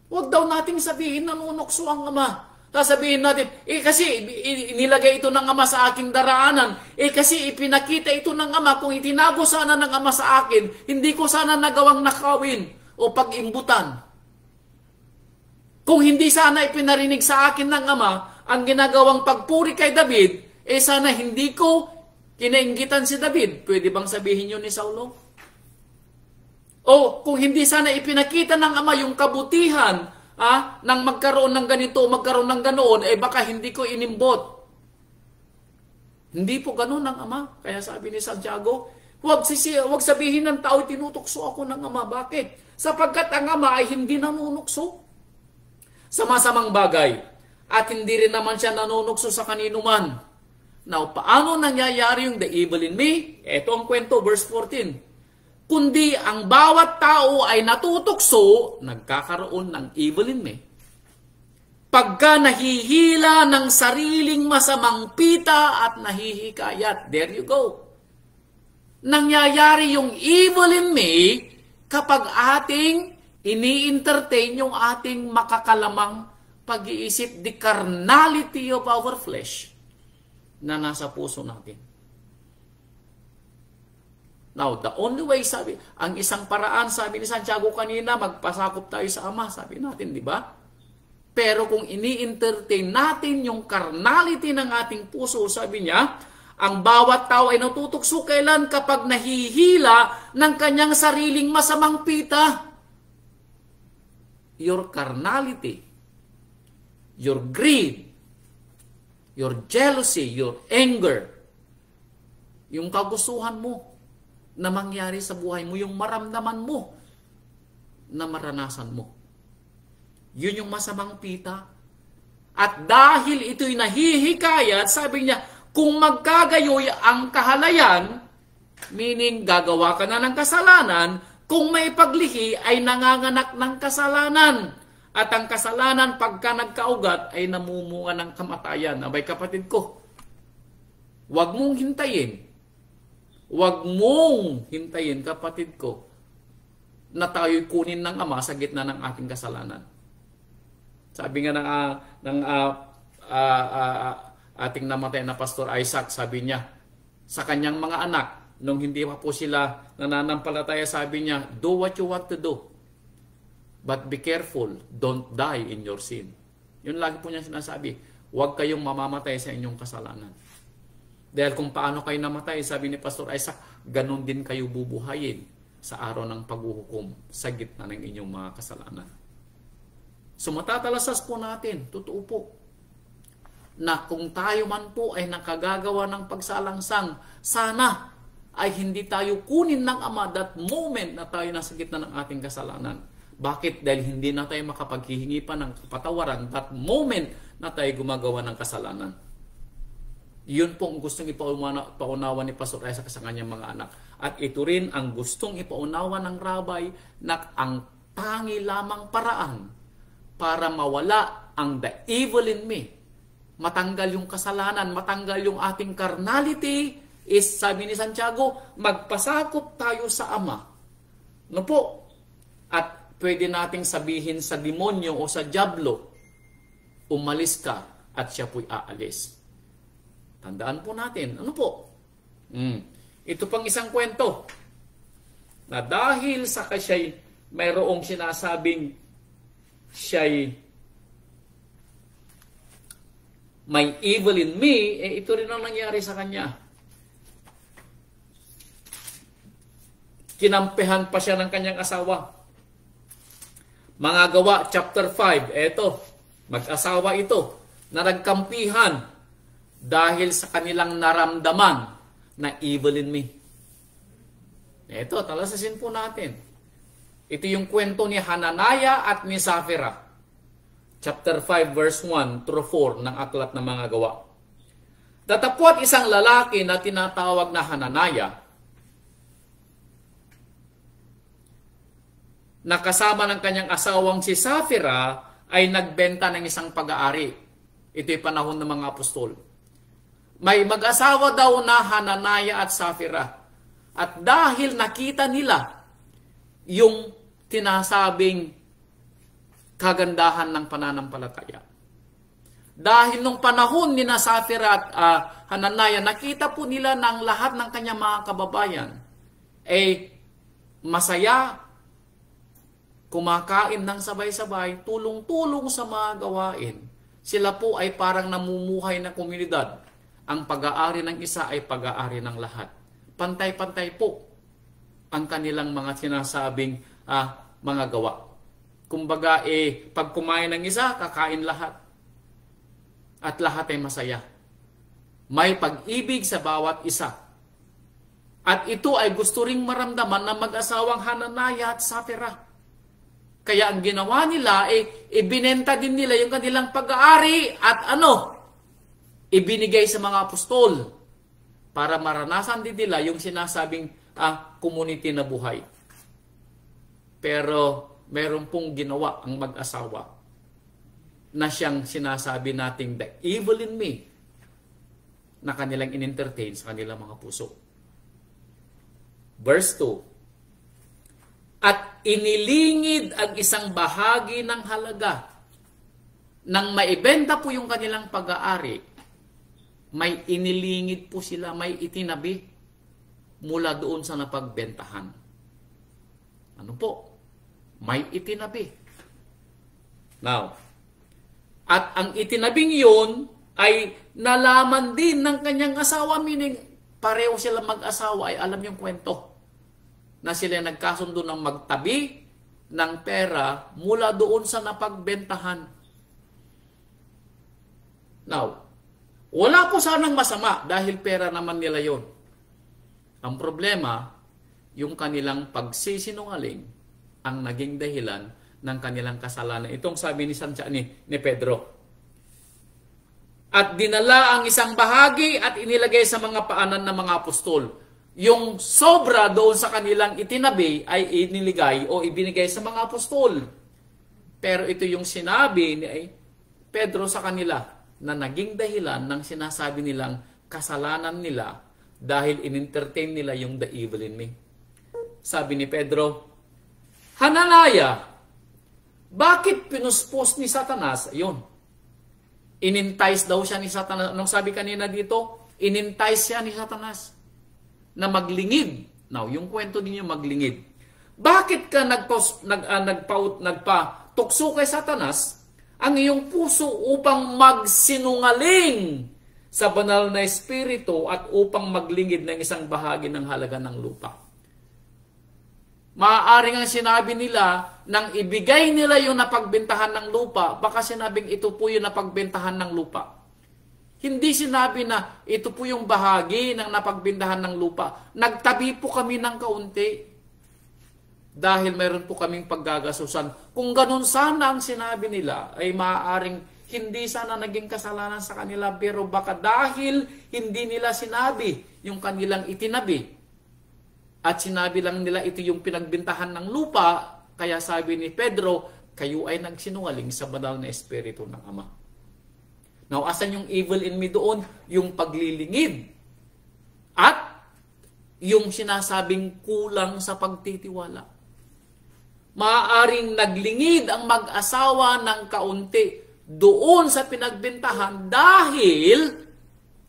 Huwag daw nating sabihin na nanunokso ang Ama. Sasabihin natin, kasi inilagay ito ng Ama sa aking daraanan. Kasi ipinakita ito ng Ama. Kung itinago sana ng Ama sa akin, hindi ko sana nagawang nakawin o pag-imbutan. Kung hindi sana ipinarinig sa akin ng Ama ang ginagawang pagpuri kay David, sana hindi ko kinainggitan si David. Pwede bang sabihin yun ni Saulo? O kung hindi sana ipinakita ng Ama yung kabutihan nang magkaroon ng ganito, magkaroon ng ganoon, baka hindi ko inimbot. Hindi po ganoon ang Ama. Kaya sabi ni Santiago, huwag sabihin ng tao, tinutokso ako ng Ama. Bakit? Sapagkat ang Ama ay hindi nanunukso sa masamang bagay. At hindi rin naman siya nanunukso sa kanino man. Now, paano nangyayari yung the evil in me? Ito ang kwento, verse 14. Kundi ang bawat tao ay natutokso, nagkakaroon ng evil in me. Pagka nahihila ng sariling masamang pita at nahihikayat. There you go. Nangyayari yung evil in me kapag ating ini-entertain yung ating makakalamang pag-iisip, the carnality of our flesh na nasa puso natin. Now, the only way, ang isang paraan, sabi ni Santiago kanina, magpasakop tayo sa Ama, sabi natin, di ba? Pero kung ini-entertain natin yung carnality ng ating puso, sabi niya, ang bawat tao ay natutokso kailan kapag nahihila ng kanyang sariling masamang pita. Your carnality, your greed, your jealousy, your anger, yung kagustuhan mo na mangyari sa buhay mo, yung maramdaman mo na maranasan mo. Yun yung masamang pita. At dahil ito'y nahihikayat, sabi niya, kung magkagayoy ang kahalayan, meaning gagawa ka na ng kasalanan, kung may paglihi ay nanganganak ng kasalanan. At ang kasalanan pagka nagkaugat ay namumunga ng kamatayan. Abay kapatid ko, huwag mong hintayin. Huwag mong hintayin kapatid ko na tayo'y kunin ng Ama sa gitna ng ating kasalanan. Sabi nga ng ating namatay na Pastor Isaac, sabi niya, sa kanyang mga anak, nung hindi pa po sila nananampalataya, sabi niya, do what you want to do. But be careful, don't die in your sin. Yun lagi po niya sinasabi. Huwag kayong mamamatay sa inyong kasalanan. Dahil kung paano kayo namatay, sabi ni Pastor Isaac, ganun din kayo bubuhayin sa araw ng paghuhukom sa gitna ng inyong mga kasalanan. So matatalasas po natin, totoo po, na kung tayo man po ay nakagagawa ng pagsalangsang, sana ay hindi tayo kunin ng Ama that moment na tayo nasa gitna ng ating kasalanan. Bakit? Dahil hindi na tayo makapaghihingi pa ng kapatawaran that moment na tayo gumagawa ng kasalanan. Yun po ang gustong ipaunawa ni Pastor Isaac sa kanyang mga anak. At ito rin ang gustong ipaunawa ng rabbi na ang tangi lamang paraan para mawala ang the evil in me, matanggal yung kasalanan, matanggal yung ating carnality, is, sabi ni Santiago, magpasakop tayo sa Ama. No po? At pwede nating sabihin sa demonyo o sa dyablo, umalis ka at siya po'y aalis. Tandaan po natin. Ano po? Ito pang isang kwento na dahil sa siya'y mayroong sinasabing siya'y may evil in me, ito rin ang nangyari sa kanya. Kinampihan pa siya ng kanyang asawa. Mga Gawa, chapter 5, eto, mag-asawa ito, na nagkampihan dahil sa kanilang naramdaman na evil in me. Ito, talasasin po natin. Ito yung kwento ni Hananaya at ni Safira. Chapter 5, verse 1 through 4 ng Aklat ng Mga Gawa. Datapwat isang lalaki na tinatawag na Hananaya, na kasama ng kanyang asawang si Safira, ay nagbenta ng isang pag-aari. Ito'y panahon ng mga apostol. May mag-asawa daw na Hananaya at Safira. At dahil nakita nila yung tinasabing kagandahan ng pananampalataya. Dahil nung panahon ni Safira at Hananaya, nakita po nila ng lahat ng kanyang mga kababayan ay masaya, kumakain ng sabay-sabay, tulong-tulong sa mga gawain. Sila po ay parang namumuhay na komunidad. Ang pag-aari ng isa ay pag-aari ng lahat. Pantay-pantay po ang kanilang mga sinasabing mga gawa. Kumbaga, pag kumain ng isa, kakain lahat. At lahat ay masaya. May pag-ibig sa bawat isa. At ito ay gusto ring maramdaman ng mag-asawang Hananaya at Safira. Kaya ang ginawa nila, ibinenta din nila yung kanilang pag-aari at ibinigay sa mga apostol para maranasan din nila yung sinasabing community na buhay. Pero meron pong ginawa ang mag-asawa na siyang sinasabi nating the evil in me na kanilang in-entertain sa kanilang mga puso. Verse 2, at inilingid ang isang bahagi ng halaga. Nang maibenta po yung kanilang pag-aari, may inilingid po sila, may itinabi mula doon sa napagbentahan. Ano po? May itinabi. Now, at ang itinabing yun ay nalaman din ng kanyang asawa, meaning pareho sila mag-asawa ay alam yung kwento na sila nagkasundo ng magtabi ng pera mula doon sa napagbentahan. Now, wala po sanang masama dahil pera naman nila yon. Ang problema, yung kanilang pagsisinungaling ang naging dahilan ng kanilang kasalanan. Itong sabi ni Pedro. At dinala ang isang bahagi at inilagay sa mga paanan ng mga apostol. Yung sobra doon sa kanilang itinabi ay iniligay o ibinigay sa mga apostol. Pero ito yung sinabi ni Pedro sa kanila na naging dahilan ng sinasabi nilang kasalanan nila dahil in-entertain nila yung the evil in me. Sabi ni Pedro, Hananaya, bakit pinuspos ni Satanas? Ayun. In-entice daw siya ni Satanas. Anong sabi kanina dito? In-entice siya ni Satanas na maglingid. Now, yung kwento ninyo maglingid. Bakit ka nagpatukso kay Satanas ang iyong puso upang magsinungaling sa banal na espiritu at upang maglingid ng isang bahagi ng halaga ng lupa? Maaaring ang sinabi nila nang ibigay nila yung napagbentahan ng lupa, baka sinabing ito po yung napagbentahan ng lupa. Hindi sinabi na ito po yung bahagi ng napagbentahan ng lupa. Nagtabi po kami ng kaunti dahil meron po kaming paggagasusan. Kung ganun sana ang sinabi nila, ay maaaring Hindi sana naging kasalanan sa kanila, pero baka dahil hindi nila sinabi yung kanilang itinabi. At sinabi lang nila ito yung pinagbintahan ng lupa, kaya sabi ni Pedro, kayo ay nagsinungaling sa banal na Espiritu ng Ama. Now, asan yung evil in me doon? Yung paglilingid. At yung sinasabing kulang sa pagtitiwala. Maaaring naglingid ang mag-asawa ng kaunti doon sa pinagbentahan dahil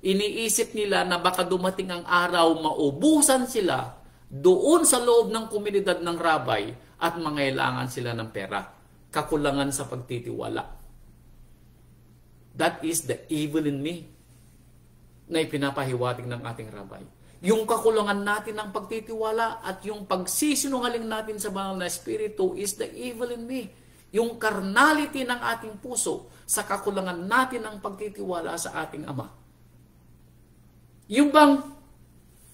iniisip nila na baka dumating ang araw maubusan sila doon sa loob ng komunidad ng rabay at mangailangan sila ng pera. Kakulangan sa pagtitiwala. That is the evil in me na ipinapahiwatig ng ating rabay. Yung kakulangan natin ng pagtitiwala at yung pagsisinungaling natin sa banal na Espiritu is the evil in me. Yung carnality ng ating puso sa kakulangan natin ng pagtitiwala sa ating Ama. Yung bang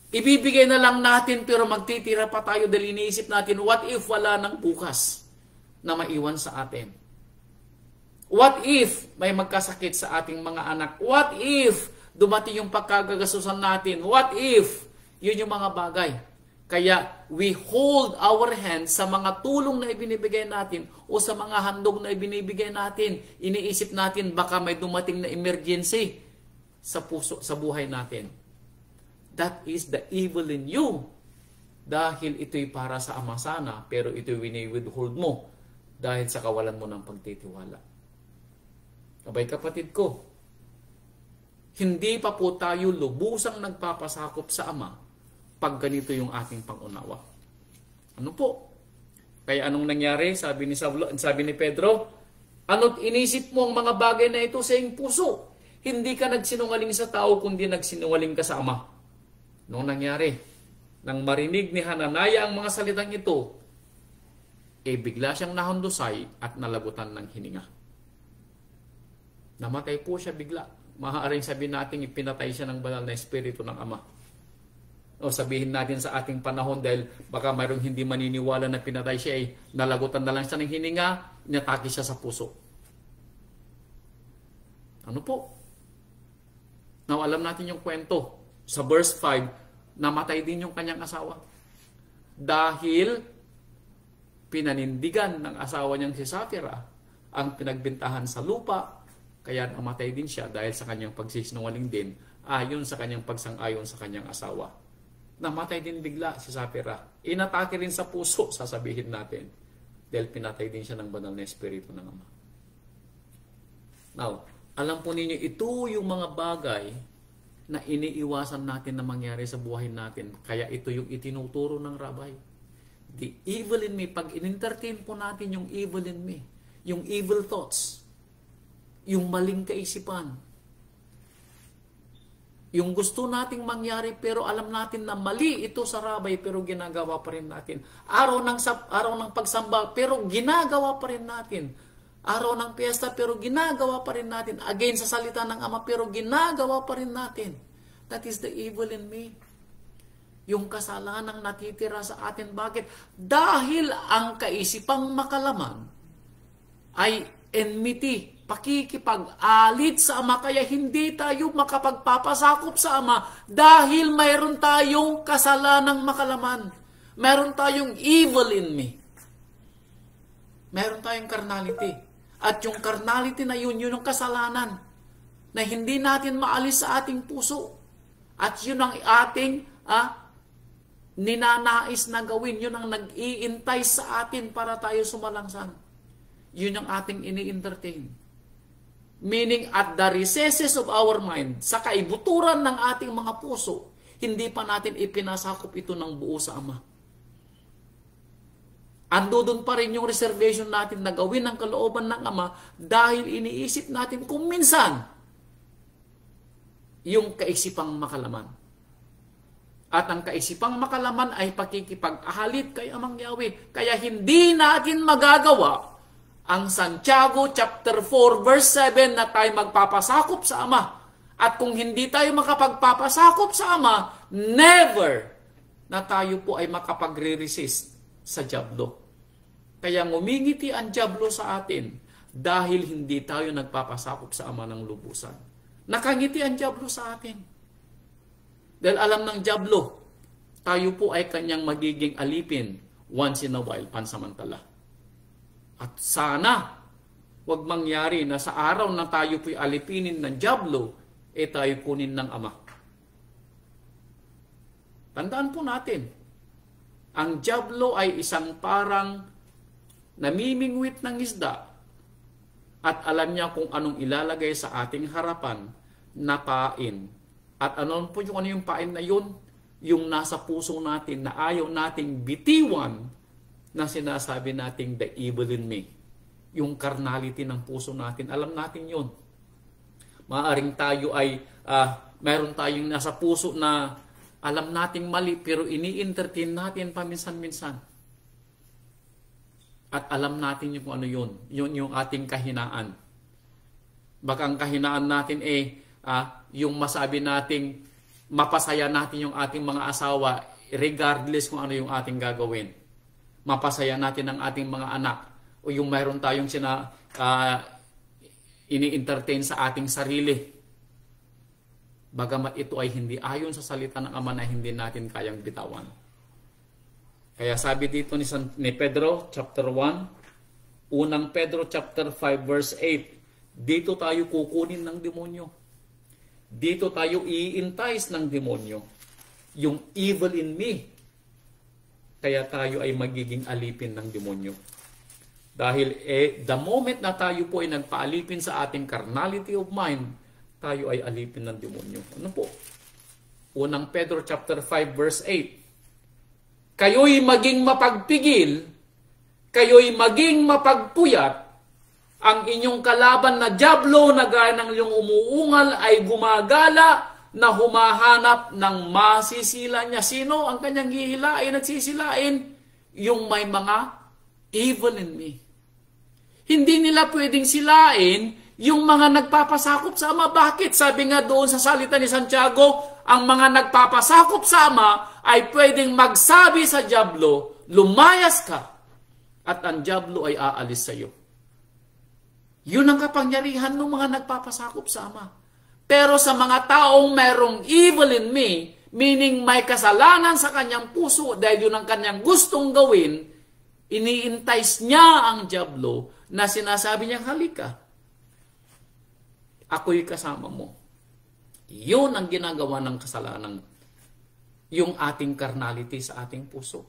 ibibigay na lang natin pero magtitira pa tayo dahil iniisip natin, what if wala ng bukas na maiwan sa atin? What if may magkasakit sa ating mga anak? What if dumating yung pagkagagasusan natin? What if? Yun yung mga bagay. Kaya we hold our hands sa mga tulong na ibinibigay natin o sa mga handog na ibinibigay natin. Iniisip natin baka may dumating na emergency sa puso, sa buhay natin. That is the evil in you. Dahil ito'y para sa Ama sana, pero ito'y wini-withhold mo dahil sa kawalan mo ng pagtitiwala. Abay kapatid ko, hindi pa po tayo lubusang nagpapasakop sa Ama pag ganito yung ating pangunawa. Ano po? Kaya anong nangyari? Sabi ni Pedro, ano't inisip mo ang mga bagay na ito sa iyong puso? Hindi ka nagsinungaling sa tao, kundi nagsinungaling ka sa Ama. Noong nangyari, nang marinig ni Hananaya ang mga salitang ito, bigla siyang nahundusay at nalabutan ng hininga. Namatay po siya bigla. Maaaring sabihin natin ipinatay siya ng banal na Espiritu ng Ama. O sabihin natin sa ating panahon dahil baka mayroong hindi maniniwala na pinatay siya nalagutan na lang siya ng hininga, inatake siya sa puso. Ano po? Now alam natin yung kwento. Sa verse 5, namatay din yung kanyang asawa. Dahil pinanindigan ng asawa niyang si Sapphira ang pinagbintahan sa lupa, kaya namatay din siya dahil sa kanyang pagsisinungaling din ayon sa kanyang pagsang-ayon sa kanyang asawa. Namatay din bigla si Sapphira. Inatake rin sa puso, sasabihin natin, dahil pinatay din siya ng banal na Espiritu ng Ama. Now, alam po ninyo, ito yung mga bagay na iniiwasan natin na mangyari sa buhay natin. Kaya ito yung itinuturo ng rabay. The evil in me, pag in-entertain po natin yung evil in me, yung evil thoughts, yung maling kaisipan, yung gusto nating mangyari pero alam natin na mali ito sa rabay pero ginagawa pa rin natin. Araw ng pagsamba pero ginagawa pa rin natin. Araw ng piyesta pero ginagawa pa rin natin. Again sa salita ng Ama pero ginagawa pa rin natin. That is the evil in me. Yung kasalanang natitira sa atin. Bakit? Dahil ang kaisipang makalaman ay enmity, pakikipag-alit sa Ama. Kaya hindi tayo makapagpapasakop sa Ama dahil mayroon tayong kasalanang makalaman. Mayroon tayong evil in me. Mayroon tayong carnality. At yung carnality na yun yung kasalanan na hindi natin maalis sa ating puso. At yun ang ating ninanais na gawin. Yun ang nag-iintay sa atin para tayo sumalangsan. Yun ang ating ini-entertain. Meaning at the recesses of our mind, sa kaibuturan ng ating mga puso, hindi pa natin ipinasakop ito ng buo sa Ama. Ando doon pa rin yung reservation natin na gawin ang kalooban ng Ama dahil iniisip natin kung minsan yung kaisipang makalaman. At ang kaisipang makalaman ay pakikipag-ahalit kay Amang Yahweh. Kaya hindi natin magagawa ang Santiago chapter 4 verse 7 na tayo magpapasakop sa Ama. At kung hindi tayo makapagpapasakop sa Ama, never na tayo po ay makapagre-resist sa dyablo. Kaya ngumingiti ang dyablo sa atin dahil hindi tayo nagpapasakop sa Ama ng lubusan. Nakangiti ang dyablo sa atin. Dahil alam ng dyablo, tayo po ay kanyang magiging alipin once in a while, pansamantala. At sana, wag mangyari na sa araw na tayo po'y alipinin ng dyablo, tayo kunin ng Ama. Tandaan po natin, ang dyablo ay isang parang namimingwit ng isda at alam niya kung anong ilalagay sa ating harapan na pain. At ano yung pain na yun? Yung nasa puso natin na ayaw nating bitiwan na sinasabi nating the evil in me. Yung carnality ng puso natin, alam natin yun. Maaring tayo ay, meron tayong nasa puso na alam nating mali pero ini-entertain natin paminsan-minsan. At alam natin yung kung ano yun. Yun yung ating kahinaan. Baka ang kahinaan natin yung masabi nating mapasaya natin yung ating mga asawa regardless kung ano yung ating gagawin. Mapasaya natin ang ating mga anak. O yung mayroon tayong ini-entertain sa ating sarili. Bagamat ito ay hindi ayon sa salita ng Ama na hindi natin kayang bitawan. Kaya sabi dito ni Pedro, chapter 1, unang Pedro, chapter 5, verse 8, dito tayo kukunin ng demonyo. Dito tayo i-entice ng demonyo. Yung evil in me. Kaya tayo ay magiging alipin ng demonyo. Dahil the moment na tayo po ay nagpaalipin sa ating carnality of mind, tayo ay alipin ng demonyo. Ano po? Unang Pedro chapter 5 verse 8. Kayo'y maging mapagpigil, kayo'y maging mapagpuyat, ang inyong kalaban na dyablo na gaya ng iyong umuungal ay gumagala na humahanap ng masisila niya. Sino ang kanyang hihilain at sisilain? Yung may mga evil in me. Hindi nila pwedeng silain yung mga nagpapasakop sa Ama. Bakit? Sabi nga doon sa salita ni Santiago, ang mga nagpapasakop sa Ama ay pwedeng magsabi sa dyablo, lumayas ka, at ang dyablo ay aalis sa iyo. Yun ang kapangyarihan ng mga nagpapasakop sa Ama. Pero sa mga taong mayroong evil in me, meaning may kasalanan sa kanyang puso dahil yun ang kanyang gustong gawin, ini-entice niya ang dyablo na sinasabi niya, halika, ako'y kasama mo. Yun ang ginagawa ng kasalanan. Yung ating carnality sa ating puso.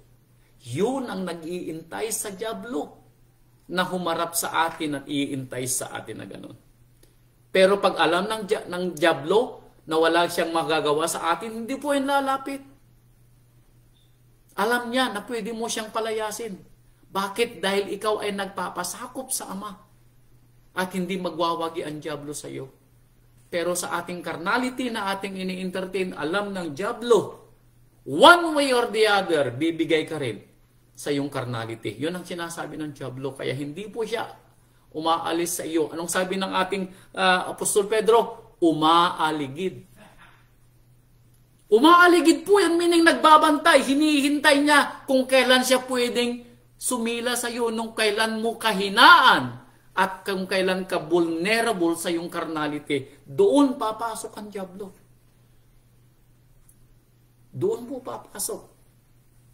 Yun ang nag-i-entice sa dyablo na humarap sa atin at i-entice sa atin na gano'n. Pero pag alam ng dyablo na wala siyang magagawa sa atin, hindi po yung lalapit. Alam niya na pwede mo siyang palayasin. Bakit? Dahil ikaw ay nagpapasakop sa Ama at hindi magwawagi ang dyablo sa iyo. Pero sa ating carnality na ating ini-entertain, alam ng dyablo, one way or the other, bibigay ka rin sa iyong carnality. Yun ang sinasabi ng dyablo. Kaya hindi po siya umaalis sa iyo. Anong sabi ng ating Apostol Pedro? Umaaligid. Umaaligid po yan, meaning nagbabantay. Hinihintay niya kung kailan siya pwedeng sumila sa iyo, nung kailan mo kahinaan at kung kailan ka vulnerable sa iyong carnality. Doon papasok ang dyablo. Doon po papasok.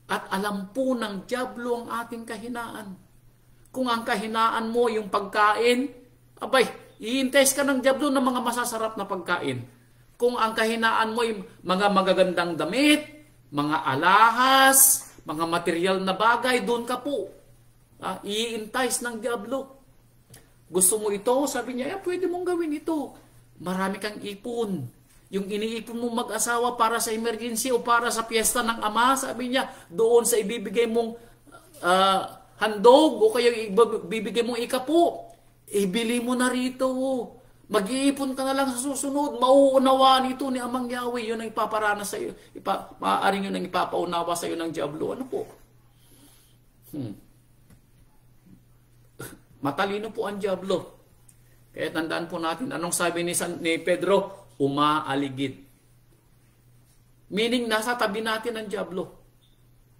At alam po ng dyablo ang ating kahinaan. Kung ang kahinaan mo yung pagkain, abay, i-entice ka ng dyablo ng mga masasarap na pagkain. Kung ang kahinaan mo yung mga magagandang damit, mga alahas, mga material na bagay, doon ka po. I-entice ng dyablo. Gusto mo ito? Sabi niya, pwede mong gawin ito. Marami kang ipon. Yung iniipon mong mag-asawa para sa emergency o para sa piyesta ng Ama, sabi niya, doon sa ibibigay mong handog o kaya ibibigay mong ikapo, ibili mo na rito. Mag-iipon ka na lang sa susunod. Mauunawaan ito ni Amang Yahweh. Yun ang ipaparana sa iyo. Maaaring yun ang ipapaunawa sa iyo ng dyablo. Ano po? Matalino po ang dyablo. Kaya tandaan po natin, anong sabi ni Pedro? Umaaligid. Meaning, nasa tabi natin ang dyablo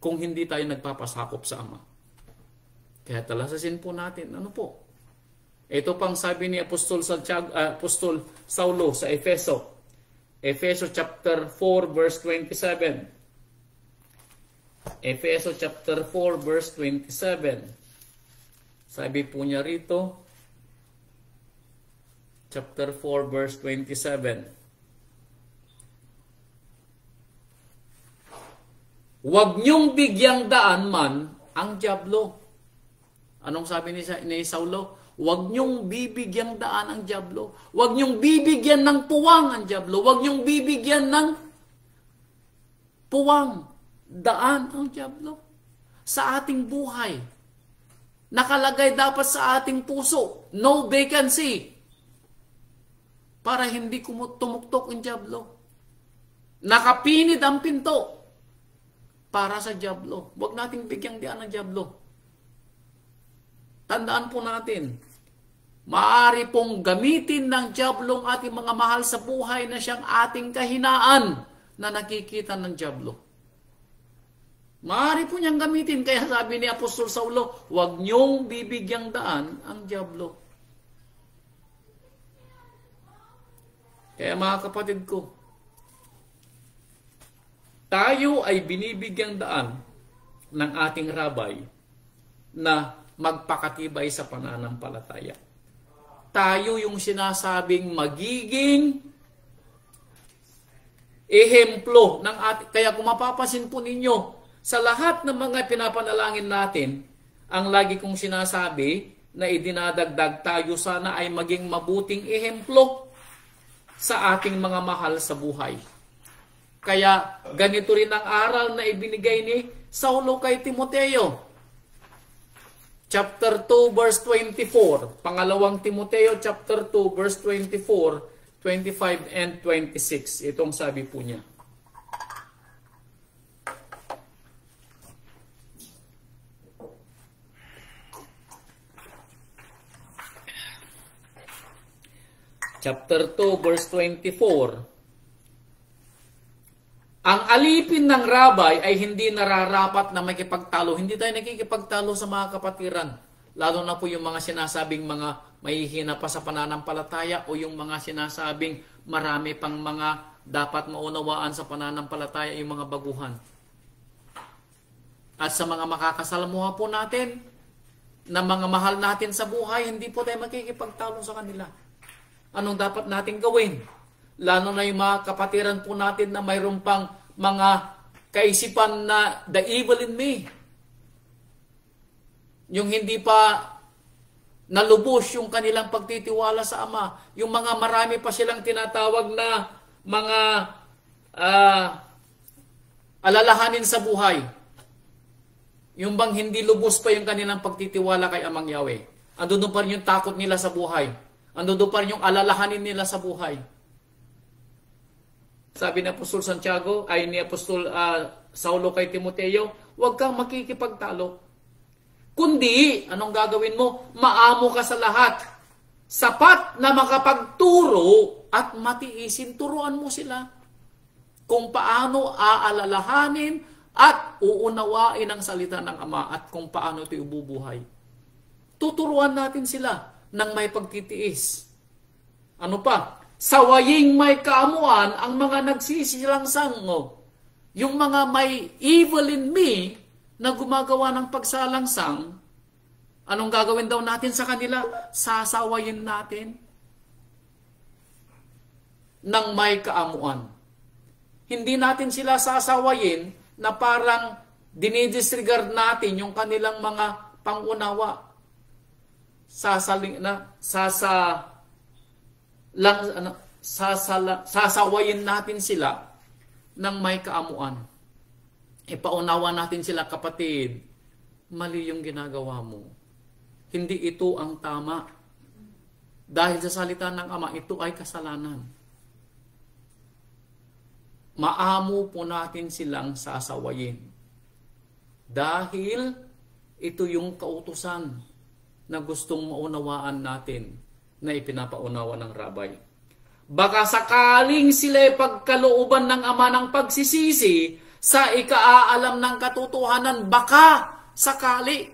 kung hindi tayo nagpapasakop sa Ama. Kaya talasasin po natin, ano po? Ito pang sabi ni Apostol Saulo sa Efeso. Efeso chapter 4 verse 27. Efeso chapter 4 verse 27. Sabi po niya rito, chapter 4 verse 27. Huwag niyong bigyang daan man ang dyablo. Anong sabi ni Saulo? Huwag niyong bibigyang daan ang dyablo. Huwag niyong bibigyan ng puwang ang dyablo. Huwag niyong bibigyan ng puwang, daan ang dyablo. Sa ating buhay, nakalagay dapat sa ating puso, no vacancy, para hindi tumuktok ang dyablo. Nakapinid ang pinto para sa dyablo. Huwag nating bigyang daan ang dyablo. Tandaan po natin, maaari pong gamitin ng dyablo ang ating mga mahal sa buhay na siyang ating kahinaan na nakikita ng dyablo. Maaari po niyang gamitin. Kaya sabi ni Apostol Saulo, huwag niyong bibigyang daan ang dyablo. Kaya mga kapatid ko, tayo ay binibigyang daan ng ating rabay na magpakatibay sa pananampalataya. Tayo yung sinasabing magiging ehemplo ng ating. Kaya kung mapapasin po ninyo, sa lahat ng mga pinapanalangin natin, ang lagi kong sinasabi na idinadagdag tayo sana ay maging mabuting ehemplo sa ating mga mahal sa buhay. Kaya ganito rin ang aral na ibinigay ni Saulo kay Timoteo. Chapter 2 verse 24. Pangalawang Timoteo chapter 2 verse 24, 25 and 26. Itong sabi po niya. Chapter 2 verse 24. Ang alipin ng rabay ay hindi nararapat na makipagtalo. Hindi tayo nakikipagtalo sa mga kapatiran. Lalo na po yung mga sinasabing mga mahihina pa sa pananampalataya o yung mga sinasabing marami pang mga dapat maunawaan sa pananampalataya, yung mga baguhan. At sa mga makakasalamuha po natin, na mga mahal natin sa buhay, hindi po tayo makikipagtalo sa kanila. Anong dapat natin gawin? Lalo na yung mga kapatiran po natin na mayroon pang mga kaisipan na the evil in me. Yung hindi pa nalubos yung kanilang pagtitiwala sa Ama. Yung mga marami pa silang tinatawag na mga alalahanin sa buhay. Yung bang hindi lubos pa yung kanilang pagtitiwala kay Amang Yahweh. Andun pa rin yung takot nila sa buhay. Andun pa rin yung alalahanin nila sa buhay. Sabi ni Apostol Santiago, ay ni Apostol Saulo kay Timoteo, huwag kang makikipagtalo. Kundi, anong gagawin mo? Maamo ka sa lahat. Sapat na makapagturo at matiisin, turuan mo sila kung paano aalalahanin at uunawain ang salita ng Ama at kung paano ito ibubuhay. Tuturuan natin sila ng may pagtitiis. Ano pa? Sawaying may kaamuan ang mga nagsisilangsang. Yung mga may evil in me na gumagawa ng pagsalangsang, anong gagawin daw natin sa kanila? Sasawayin natin ng may kaamuan. Hindi natin sila sasawayin na parang dinidisregard natin yung kanilang mga pangunawa. Sasawayin natin sila ng may kaamuan. Ipaunawa natin sila, kapatid, mali yung ginagawa mo. Hindi ito ang tama. Dahil sa salita ng Ama, ito ay kasalanan. Maamo po natin silang sasawayin. Dahil ito yung kautusan na gustong maunawaan natin na ipinapaunawa ng rabay. Baka sakaling sila pagkalooban ng Ama ng pagsisisi sa ikaaalam ng katotohanan, baka sakali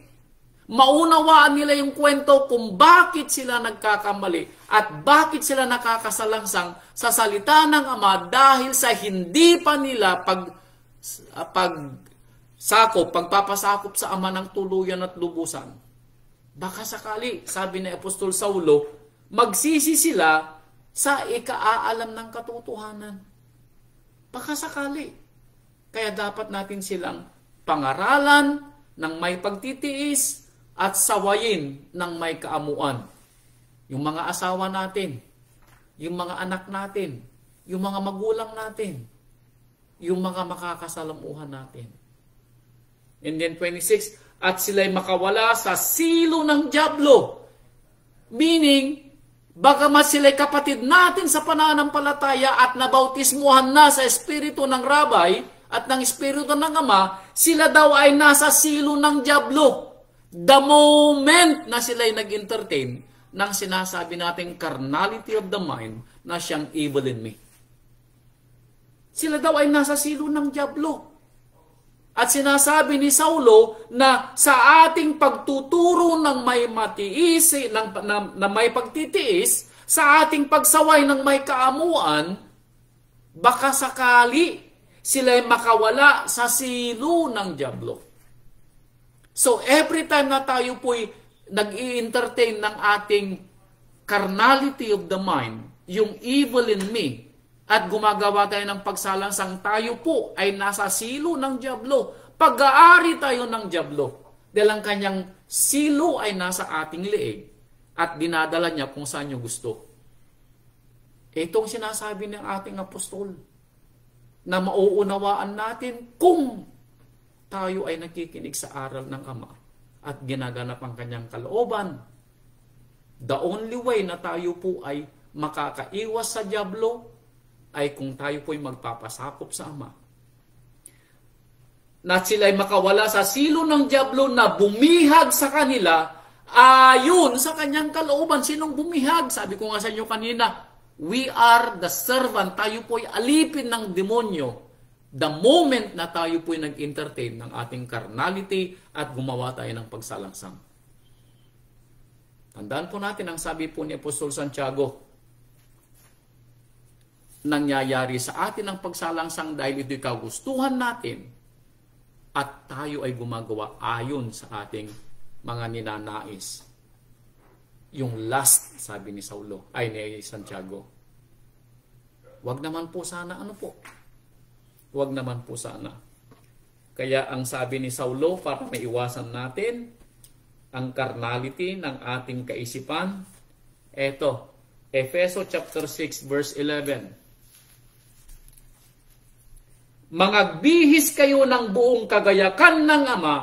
maunawaan nila yung kwento kung bakit sila nagkakamali at bakit sila nakakasalangsang sa salita ng Ama dahil sa hindi pa nila pagpapasakop sa Ama ng tuluyan at lubusan. Baka sakali, sabi ni Apostol Saulo, magsisi sila sa ikaaalam ng katotohanan. Baka sakali. Kaya dapat natin silang pangaralan ng may pagtitiis at sawayin ng may kaamuan. Yung mga asawa natin, yung mga anak natin, yung mga magulang natin, yung mga makakasalamuhan natin. And then 26, at sila'y makawala sa silo ng dyablo. Meaning, bagamat sila'y kapatid natin sa pananampalataya at nabautismuhan na sa espiritu ng Rabay at ng espiritu ng Ama, sila daw ay nasa silo ng dyablo. The moment na sila'y nag-entertain ng sinasabi nating carnality of the mind na siyang evil in me. Sila daw ay nasa silo ng dyablo. At sinasabi ni Saulo na sa ating pagtuturo ng may matiis, na may pagtitiis, sa ating pagsaway ng may kaamuan, baka sakali sila'y makawala sa silo ng dyablo. So every time na tayo po'y nag-i-entertain ng ating carnality of the mind, yung evil in me, at gumagawa tayo ng pagsalangsang, tayo po ay nasa silo ng dyablo. Pag-aari tayo ng dyablo. Dahil ang kanyang silo ay nasa ating leeg at dinadala niya kung saan niyo gusto. Itong sinasabi ng ating apostol na mauunawaan natin kung tayo ay nakikinig sa aral ng Ama at ginaganap ang kanyang kalooban. The only way na tayo po ay makakaiwas sa dyablo ay kung tayo po'y magpapasakop sa Ama. Na sila'y makawala sa silo ng dyablo na bumihag sa kanila ayon sa kanyang kalooban. Sinong bumihag? Sabi ko nga sa inyo kanina, we are the servant. Tayo po'y alipin ng demonyo the moment na tayo po'y nag-entertain ng ating carnality at gumawa tayo ng pagsalangsang. Tandaan po natin ang sabi po ni Apostol Santiago, nangyayari sa atin ang pagsalangsang dahil ito'y kagustuhan natin at tayo ay gumagawa ayon sa ating mga ninanais. Yung last, sabi ni Saulo, ay ni Santiago. Wag naman po sana, Wag naman po sana. Kaya ang sabi ni Saulo, para maiwasan natin ang carnality ng ating kaisipan, eto, Efeso chapter 6 verse 11. Mangagbihis kayo ng buong kagayakan ng Ama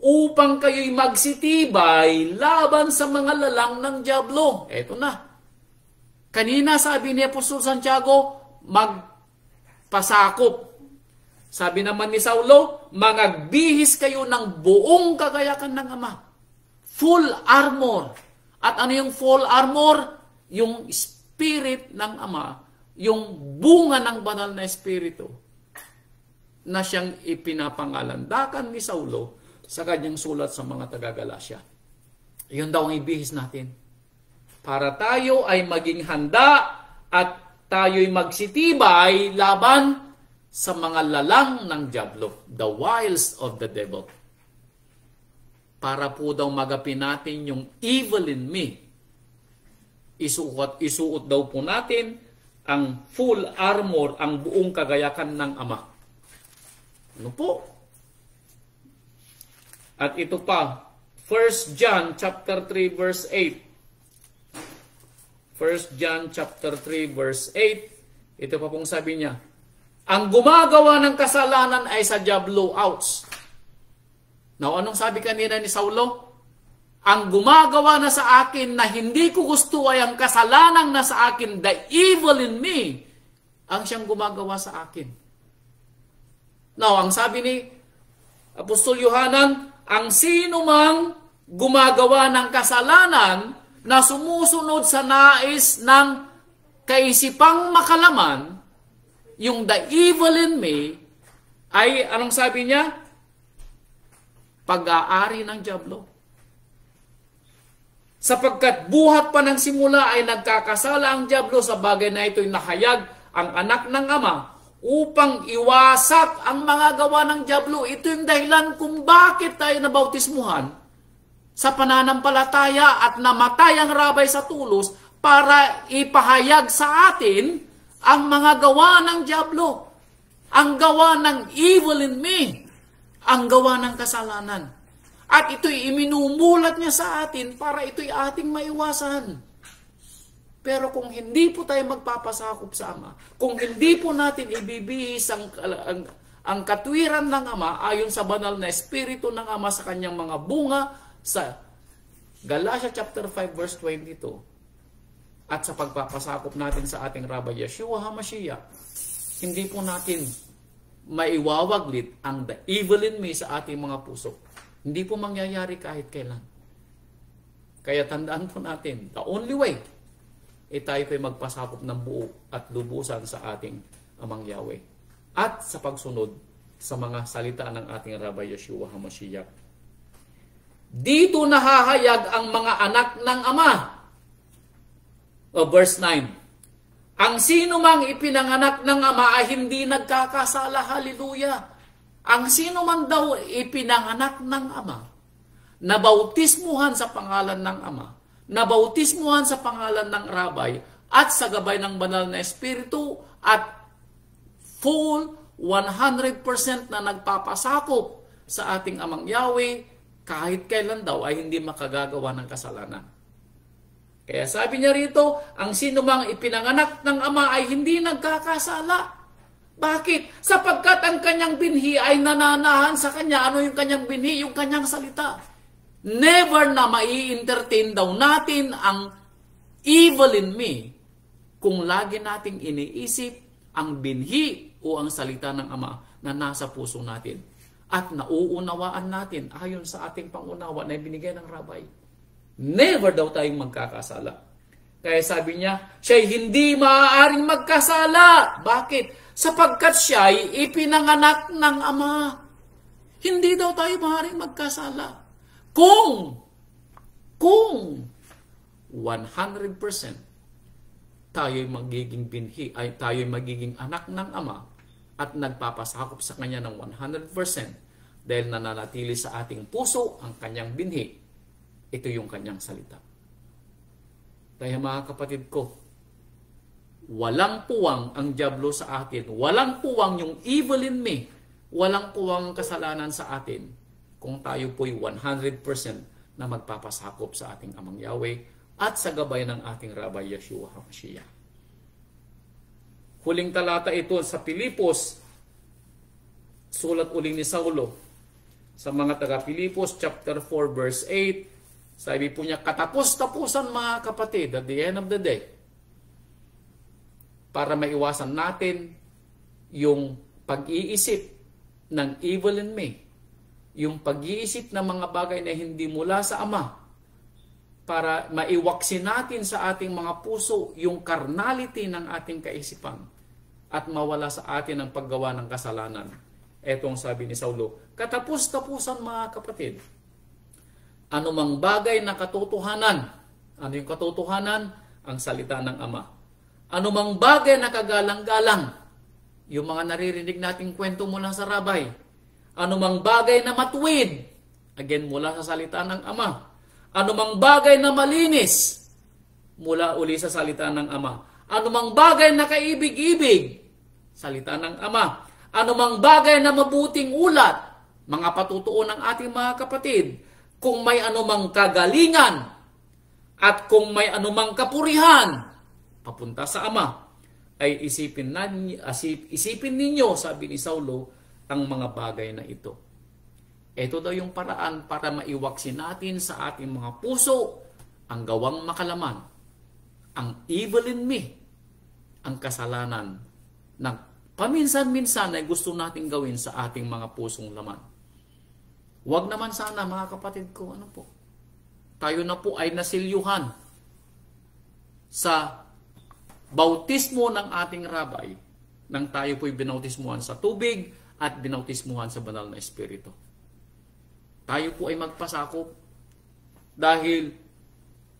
upang kayo'y magsitibay laban sa mga lalang ng dyablo. Eto na. Kanina sabi ni Apostol Santiago, magpasakop. Sabi naman ni Saulo, mangagbihis kayo ng buong kagayakan ng Ama. Full armor. At ano yung full armor? Yung spirit ng Ama, yung bunga ng banal na espiritu na siyang ipinapangalandakan ni Saulo sa kanyang sulat sa mga taga-Galasya. Yun daw ang ibihis natin. Para tayo ay maging handa at tayo'y magsitibay laban sa mga lalang ng dyablo, the wiles of the devil. Para po daw magapin natin yung evil in me. Isuot daw po natin ang full armor, ang buong kagayakan ng Ama. Ano po? At ito pa, 1 John chapter 3 verse 8. 1 John chapter 3 verse 8. Ito pa pong sabi niya, ang gumagawa ng kasalanan ay sa dyablo. Ouch. Now, anong sabi kanina ni Saulo? Ang gumagawa na sa akin na hindi ko gusto ay ang kasalanan na sa akin, the evil in me, ang siyang gumagawa sa akin. Now, ang sabi ni Apostol Yohanan, ang sino mang gumagawa ng kasalanan na sumusunod sa nais ng kaisipang makalaman, yung the evil in me, ay, anong sabi niya? Pag-aari ng dyablo. Sapagkat buhat pa ng simula ay nagkakasala ang dyablo sa bagay na ito'y nahayag ang anak ng Ama upang iwasak ang mga gawa ng dyablo. Ito yung dahilan kung bakit tayo nabautismuhan sa pananampalataya at namatay ang rabay sa tulos para ipahayag sa atin ang mga gawa ng dyablo, ang gawa ng evil in me, ang gawa ng kasalanan. At ito'y iminumulat niya sa atin para ito'y ating maiwasan. Pero kung hindi po tayo magpapasakop sa Ama, kung hindi po natin ibibihis ang katwiran ng Ama ayon sa banal na Espiritu ng Ama sa kanyang mga bunga sa Galatia chapter 5 verse 22 at sa pagpapasakop natin sa ating Rabbi Yeshua HaMashiach, hindi po natin maiwawaglit ang the evil in me sa ating mga puso. Hindi po mangyayari kahit kailan. Kaya tandaan po natin, the only way, tayo po'y magpasakop ng buo at lubusan sa ating Amang Yahweh. At sa pagsunod sa mga salita ng ating Rabbi Yeshua HaMashiach. Dito nahahayag ang mga anak ng Ama. Verse 9. Ang sino mang ipinanganak ng Ama ay hindi nagkakasala. Hallelujah. Ang sino man daw ipinanganak ng Ama, nabautismuhan sa pangalan ng Ama, nabautismuhan sa pangalan ng Rabay, at sa gabay ng banal na Espiritu, at full 100% na nagpapasakop sa ating Amang Yahweh, kahit kailan daw ay hindi makagagawa ng kasalanan. Kaya sabi niya rito, ang sino mang ipinanganak ng Ama ay hindi nagkakasala. Bakit? Sapagkat ang kanyang binhi ay nananahan sa kanya. Ano yung kanyang binhi? Yung kanyang salita. Never na mai-entertain daw natin ang evil in me kung lagi nating iniisip ang binhi o ang salita ng Ama na nasa puso natin. At nauunawaan natin ayon sa ating pangunawa na ibinigay ng Rabay. Never daw tayong magkakasala. Kaya sabi niya, siya'y hindi maaaring magkasala. Bakit? Sapagkat siya'y ipinanganak ng Ama. Hindi daw tayo maaaring magkasala. Kung 100% tayo'y magiging binhi, ay tayo'y magiging anak ng Ama at nagpapasakop sa Kanya ng 100% dahil nananatili sa ating puso ang Kanyang binhi. Ito yung Kanyang salita. Kaya mga kapatid ko, walang puwang ang dyablo sa atin. Walang puwang yung evil in me. Walang puwang ang kasalanan sa atin kung tayo po'y 100% na magpapasakop sa ating Amang Yahweh at sa gabay ng ating Rabbi Yeshua HaMashiach. Huling talata ito sa Pilipos, sulat uling ni Saulo sa mga taga-Pilipos chapter 4 verse 8. Sabi po niya, katapos-tapusan mga kapatid, at the end of the day, para maiwasan natin yung pag-iisip ng evil in me, yung pag-iisip ng mga bagay na hindi mula sa Ama, para maiwaksin natin sa ating mga puso yung carnality ng ating kaisipan at mawala sa atin ang paggawa ng kasalanan. Etong sabi ni Saulo, katapos-tapusan mga kapatid, anumang bagay na katotohanan. Ano yung katotohanan? Ang salita ng Ama. Anumang bagay na kagalang-galang. Yung mga naririnig nating kwento mula sa Rabay. Anumang bagay na matuwid. Again, mula sa salita ng Ama. Anumang bagay na malinis. Mula uli sa salita ng Ama. Anumang bagay na kaibig-ibig. Salita ng Ama. Anumang bagay na mabuting ulat. Mga patutuo ng ating mga kapatid. Kung may anumang kagalingan at kung may anumang kapurihan papunta sa Ama, ay isipin ninyo, sabi ni Saulo, ang mga bagay na ito. Ito daw yung paraan para maiwaksin natin sa ating mga puso ang gawang makalaman, ang evil in me, ang kasalanan na paminsan-minsan ay gusto nating gawin sa ating mga pusong laman. Huwag naman sana mga kapatid ko, ano po? Tayo na po ay nasilyuhan sa bautismo ng ating Rabay nang tayo po'y binautismuhan sa tubig at binautismuhan sa banal na Espiritu. Tayo po ay magpasakop dahil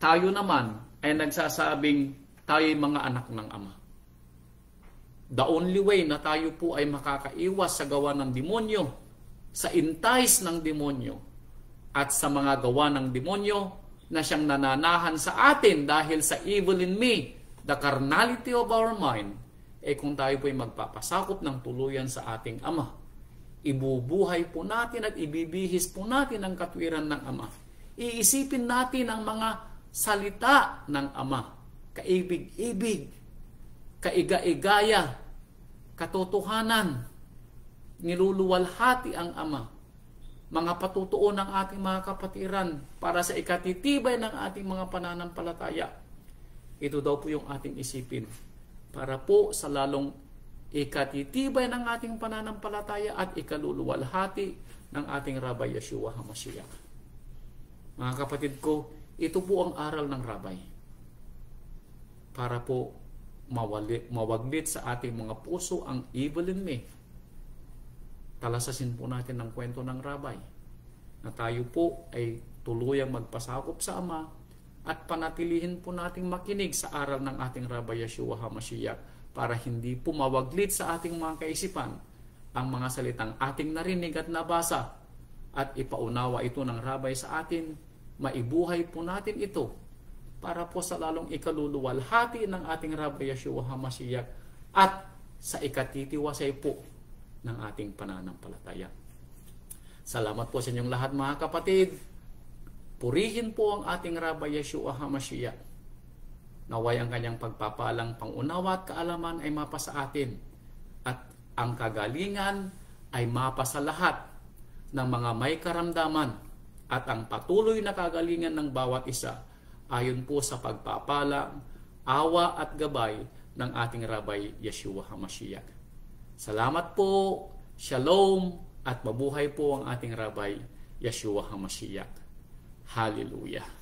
tayo naman ay nagsasabing tayo'y mga anak ng Ama. The only way na tayo po ay makakaiwas sa gawa ng demonyo, sa entice ng demonyo, at sa mga gawa ng demonyo na siyang nananahan sa atin dahil sa evil in me, the carnality of our mind, kung tayo po ay magpapasakop ng tuluyan sa ating Ama. Ibubuhay po natin at ibibihis po natin ang katwiran ng Ama. Iisipin natin ang mga salita ng Ama. Kaibig-ibig, kaiga-igaya, katotohanan, niluluwalhati ang Ama. Mga patutuon ng ating mga kapatiran para sa ikatitibay ng ating mga pananampalataya. Ito daw po yung ating isipin para po sa lalong ikatitibay ng ating pananampalataya at ikaluluwalhati ng ating Rabbi Yeshua HaMashiach. Mga kapatid ko, ito po ang aral ng Rabbi para po mawaglit sa ating mga puso ang evil in me. Talasasin po natin ang kwento ng Rabbi na tayo po ay tuluyang magpasakop sa Ama at panatilihin po nating makinig sa aral ng ating Rabbi Yeshua HaMashiach para hindi po mawaglit sa ating mga kaisipan ang mga salitang ating narinig at nabasa at ipaunawa ito ng Rabbi sa atin, maibuhay po natin ito para po sa lalong ikaluluwalhati ng ating Rabbi Yeshua HaMashiach at sa ikatitiwasay po ng ating pananampalataya. Salamat po sa inyong lahat mga kapatid. Purihin po ang ating Rabbi Yeshua HaMashiach. Naway ang kanyang pagpapalang pangunawa at kaalaman ay mapa sa atin at ang kagalingan ay mapa sa lahat ng mga may karamdaman at ang patuloy na kagalingan ng bawat isa ayon po sa pagpapala, awa at gabay ng ating Rabbi Yeshua HaMashiach. Salamat po, Shalom, at mabuhay po ang ating Rabbi Yeshua HaMashiach. Hallelujah.